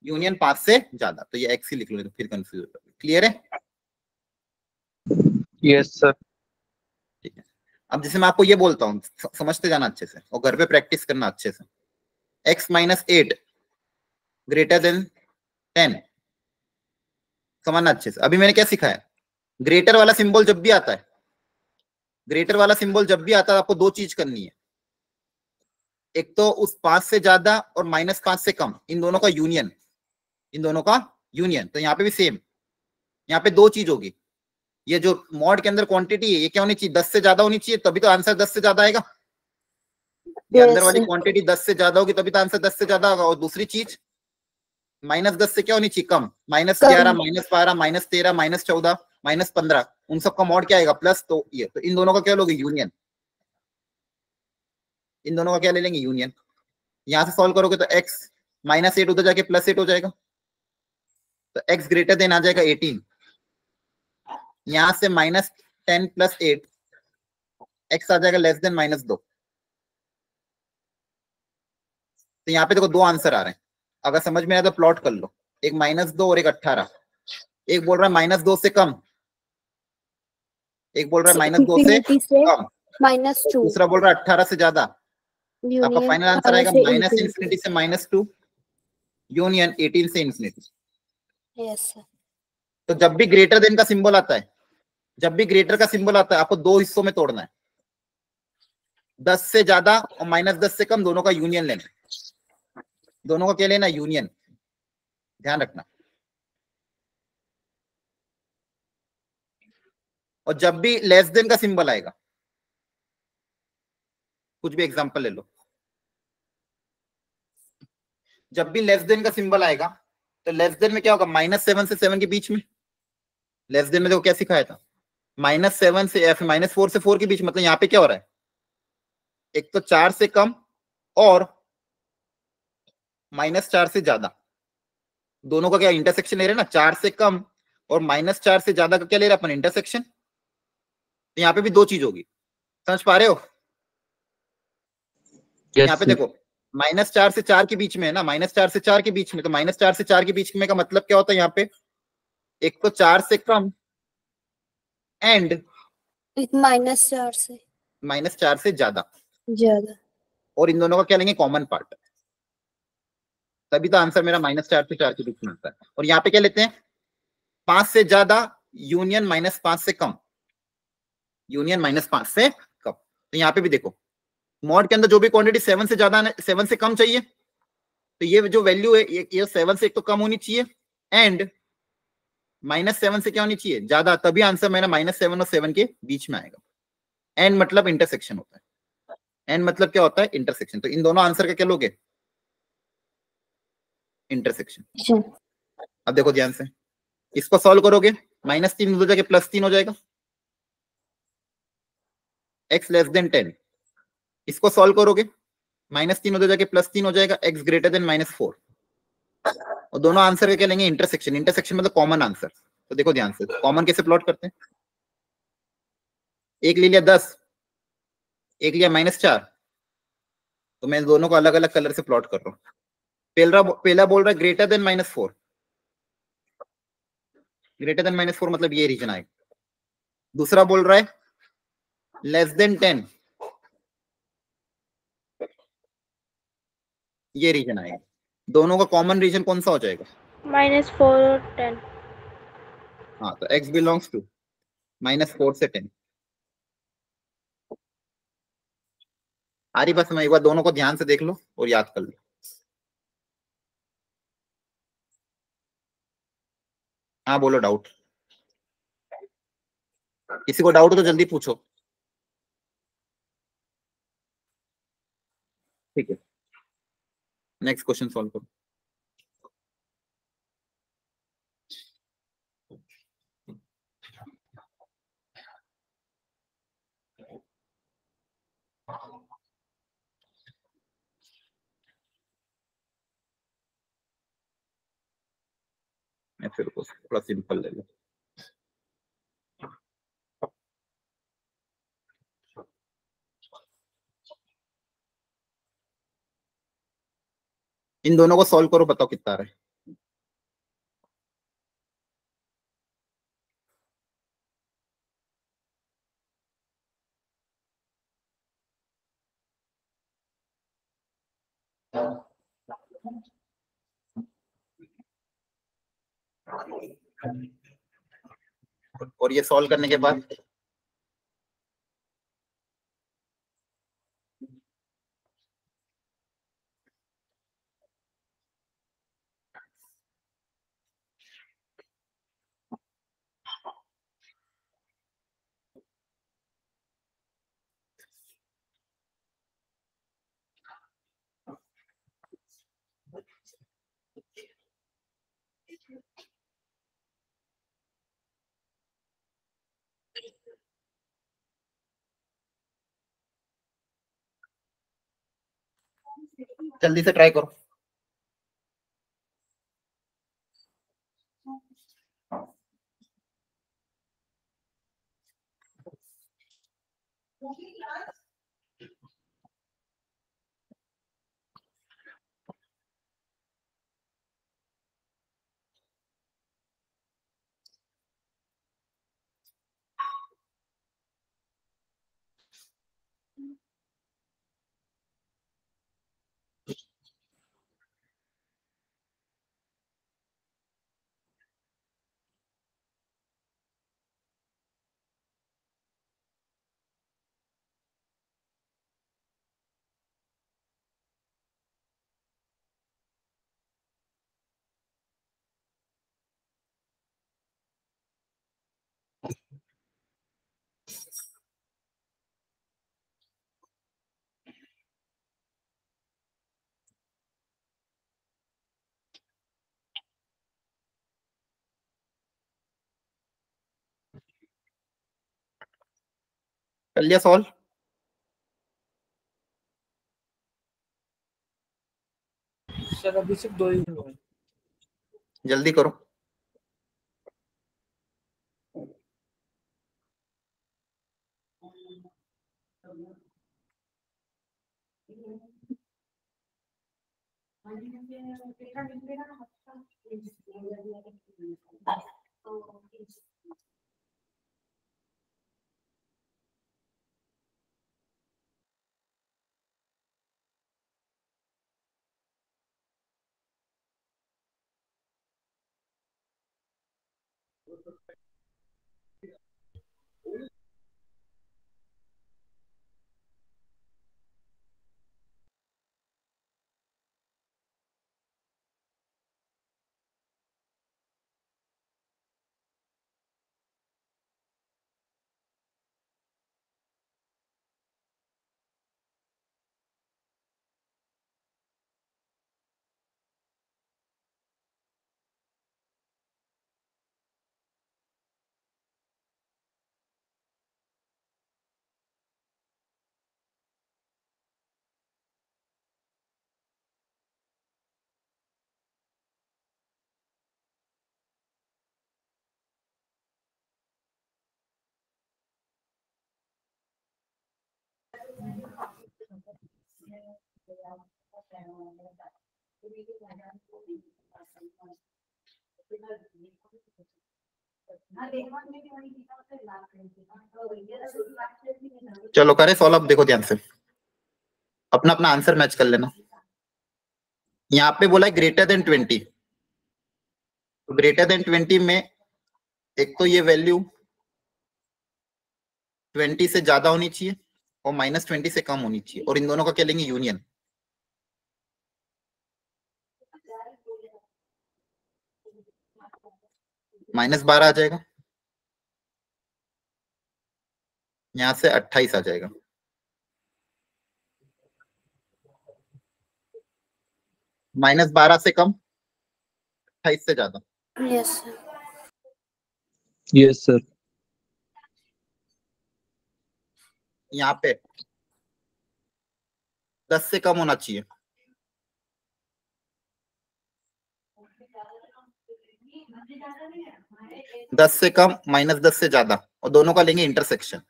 Speaker 1: यूनियन 5 से ज्यादा। तो ये एक्स ही लिख लो, तो फिर कंफ्यूज हो जाएगा। क्लियर है?
Speaker 7: Yes sir.
Speaker 1: ठीक है, अब जैसे मैं आपको ये बोलता हूँ, समझते जाना अच्छे से और घर पे प्रैक्टिस करना अच्छे से। x -8 ग्रेटर देन 10, समझना अच्छे से। अभी मैंने क्या सिखाया, ग्रेटर वाला सिंबल जब भी आता है, ग्रेटर वाला सिंबल जब भी आता है, आपको दो चीज करनी है। एक तो उस 5 से ज्यादा और -5 से कम, इन दोनों का यूनियन, इन दोनों का यूनियन। तो यहाँ पे भी सेम, यहाँ पे दो चीज होगी। ये जो मॉड के अंदर क्वांटिटी है ये क्या होनी चाहिए, 10 से ज्यादा होनी चाहिए, तभी तो आंसर 10 से ज्यादा आएगा। ये अंदर वाली क्वांटिटी 10 से ज्यादा होगी तभी तो आंसर 10 से ज्यादा होगा। और दूसरी चीज -10 से क्या होनी चाहिए, कम, -11 -12 -13 -14 -15, उन सबका मॉड क्या आएगा, प्लस। तो ये, तो इन दोनों का क्या लोगे, यूनियन। इन दोनों का क्या ले लेंगे, यूनियन। यहां से सॉल्व करोगे तो x -8 उधर जाके +8 हो जाएगा, तो x ग्रेटर देन आ जाएगा 18। यहां से -10 + 8, x आ जाएगा लेस देन -2। तो यहाँ पे देखो दो आंसर आ रहे हैं। अगर समझ में आया तो प्लॉट कर लो, एक -2 और एक 18। एक बोल रहा है -2 से कम, एक बोल रहा है -2 से कम, दूसरा बोल रहा है 18 से ज्यादा। आपका फाइनल आंसर आएगा -∞ से -2 यूनियन 18 से इंफिनिटी।
Speaker 3: Yes sir.
Speaker 1: तो जब भी ग्रेटर देन का सिंबल आता है, जब भी ग्रेटर का सिंबल आता है, आपको दो हिस्सों में तोड़ना है। 10 से ज्यादा और -10 से कम, दोनों का यूनियन लेना है। दोनों का क्या लेना, यूनियन, ध्यान रखना। और जब भी लेस देन का सिंबल आएगा, कुछ भी एग्जांपल ले लो, जब भी लेस देन का सिंबल आएगा तो लेस देन में क्या होगा, -7 से 7 के बीच में। लेस देन में देखो क्या सिखाया था, -7 से या फिर -4 से 4 के बीच। मतलब यहाँ पे क्या हो रहा है, एक तो 4 से कम और -4 से ज्यादा, दोनों का क्या इंटरसेक्शन ले रहे हैं ना, 4 से कम और -4 से ज्यादा का क्या ले रहे हैं अपन, इंटरसेक्शन। तो यहाँ पे भी दो चीज होगी, समझ पा रहे हो? यहाँ पे देखो -4 से 4 के बीच में है ना, -4 से 4 के बीच में। तो -4 से 4 के बीच में का मतलब क्या होता है, यहाँ पे एक तो 4 से कम एंड -4 से ज्यादा, और इन दोनों का क्या लेंगे, कॉमन पार्ट। तभी तो आंसर मेरा -4 से 4 के बीच में आता है। और यहाँ पे क्या लेते हैं, 5 से ज्यादा यूनियन -5 से कम, यूनियन -5 से कम। तो यहाँ पे भी देखो मॉड के अंदर जो भी क्वांटिटी 7 से ज्यादा 7 से कम चाहिए, तो ये जो वैल्यू है ये 7 से एक तो कम होनी चाहिए, एंड -7 से क्या होनी चाहिए, ज्यादा, तभी आंसर मेरा -7 और 7 के बीच में आएगा। एंड मतलब इंटरसेक्शन होता है, एंड मतलब क्या होता है, इंटरसेक्शन। तो इन दोनों आंसर का क्या लोगे, इंटरसेक्शन। अब देखो ध्यान से, इसको सॉल्व करोगे, -3 हो जाएगा, +3 हो जाएगा, x लेस देन 10। इसको सॉल्व करोगे, -3 हो जाएगा, +3 हो जाएगा, x ग्रेटर देन -4। और दोनों आंसर के क्या लेंगे, इंटरसेक्शन। इंटरसेक्शन मतलब कॉमन आंसर। तो देखो ध्यान से, कॉमन कैसे प्लॉट करते हैं, एक ले लिया 10, एक लिया -4, तो मैं दोनों को अलग अलग कलर से प्लॉट कर रहा हूँ। पहला बोल रहा है ग्रेटर देन -4, ग्रेटर देन -4 मतलब ये रीजन आएगा। दूसरा बोल रहा है लेस देन 10, ये रीजन आएगा। दोनों का कॉमन रीजन कौन सा हो जाएगा,
Speaker 3: -4 और 10।
Speaker 1: हाँ, तो x बिलोंग्स टू -4 से 10। आ रही बस, मैं एक बार दोनों को ध्यान से देख लो और याद कर लो। हाँ बोलो, डाउट, किसी को डाउट हो तो जल्दी पूछो। ठीक है, नेक्स्ट क्वेश्चन सॉल्व करो। मैं फिर को थोड़ा सिंपल ले लो। इन दोनों को सॉल्व करो, बताओ कितना आ रहा है। और ये सॉल्व करने के बाद जल्दी से ट्राई करो। कर लिया सॉल्व,
Speaker 5: सर अभी सिर्फ 2 ही हुए।
Speaker 1: जल्दी करो। चलो करें सॉल्व। अब देखो ध्यान से, अपना अपना आंसर मैच कर लेना। यहाँ पे बोला है ग्रेटर देन 20, तो ग्रेटर देन 20 में एक तो ये वैल्यू 20 से ज्यादा होनी चाहिए और -20 से कम होनी चाहिए, और इन दोनों का क्या लेंगे यूनियन। -12 आ जाएगा, यहां से 28 आ जाएगा। -12 से कम, 28 से ज्यादा।
Speaker 3: Yes sir.
Speaker 7: Yes sir.
Speaker 1: यहाँ पे 10 से कम होना चाहिए, -10 से कम, -10 से ज्यादा, और दोनों का लेंगे इंटरसेक्शन।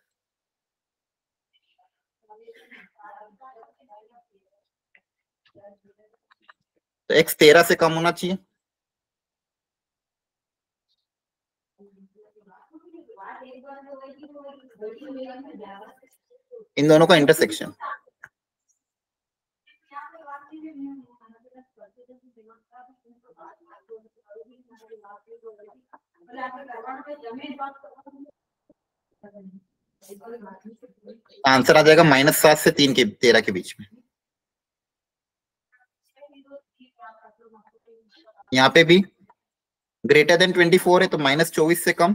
Speaker 1: तो x 13 से कम होना चाहिए, इन दोनों का इंटरसेक्शन। आंसर आ जाएगा -7 से 13 के बीच में। यहाँ पे भी ग्रेटर देन 24 है, तो -24 से कम,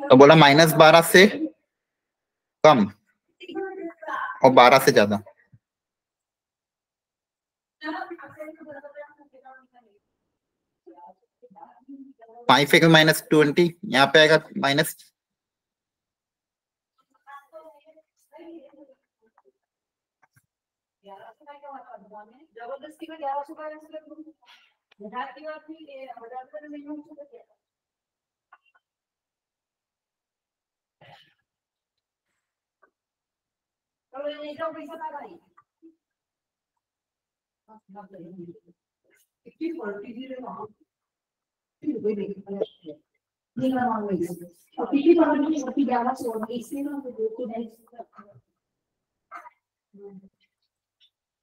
Speaker 1: तो बोला -12 से कम और 12 से ज्यादा। फाइव एक -20, यहाँ पे आएगा माइनस,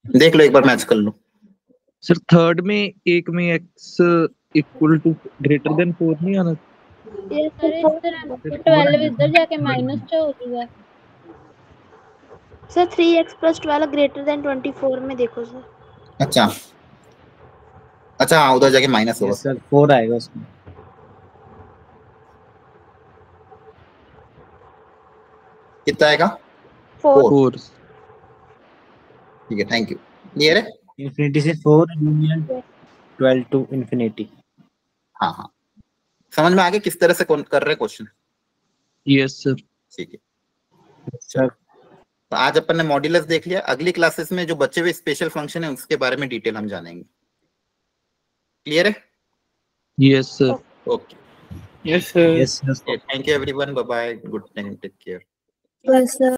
Speaker 1: देख लो एक बार मैच कर लो।
Speaker 7: सर थर्ड में एक में x equal to greater than 4 नहीं आना।
Speaker 2: यस सर, इस तरह 12 इधर जाके माइनस हो जाएगा।
Speaker 3: सर 3x + 12 ग्रेटर देन 24 में देखो सर।
Speaker 1: अच्छा अच्छा, हाँ उधर जाके माइनस होगा।
Speaker 8: सर 4 आएगा उसमें।
Speaker 1: कितना आएगा?
Speaker 3: 4।
Speaker 1: ठीक है, थैंक यू। क्लियर है?
Speaker 8: इंफिनिटी से 4 यूनियन 12 टू इंफिनिटी।
Speaker 1: हाँ हाँ, समझ में आ गया किस तरह से कर रहे क्वेश्चन?
Speaker 7: Yes sir.
Speaker 1: ठीक है
Speaker 8: सर
Speaker 1: तो आज अपन ने मॉड्यूलस देख लिया। अगली क्लासेस में जो बचे हुए स्पेशल फंक्शन है उसके बारे में डिटेल हम जानेंगे। क्लियर है?
Speaker 7: Yes sir.
Speaker 1: Okay,
Speaker 7: yes sir.
Speaker 8: Yes sir.
Speaker 1: Thank you everyone, bye bye, good night, take care.
Speaker 3: Yes sir.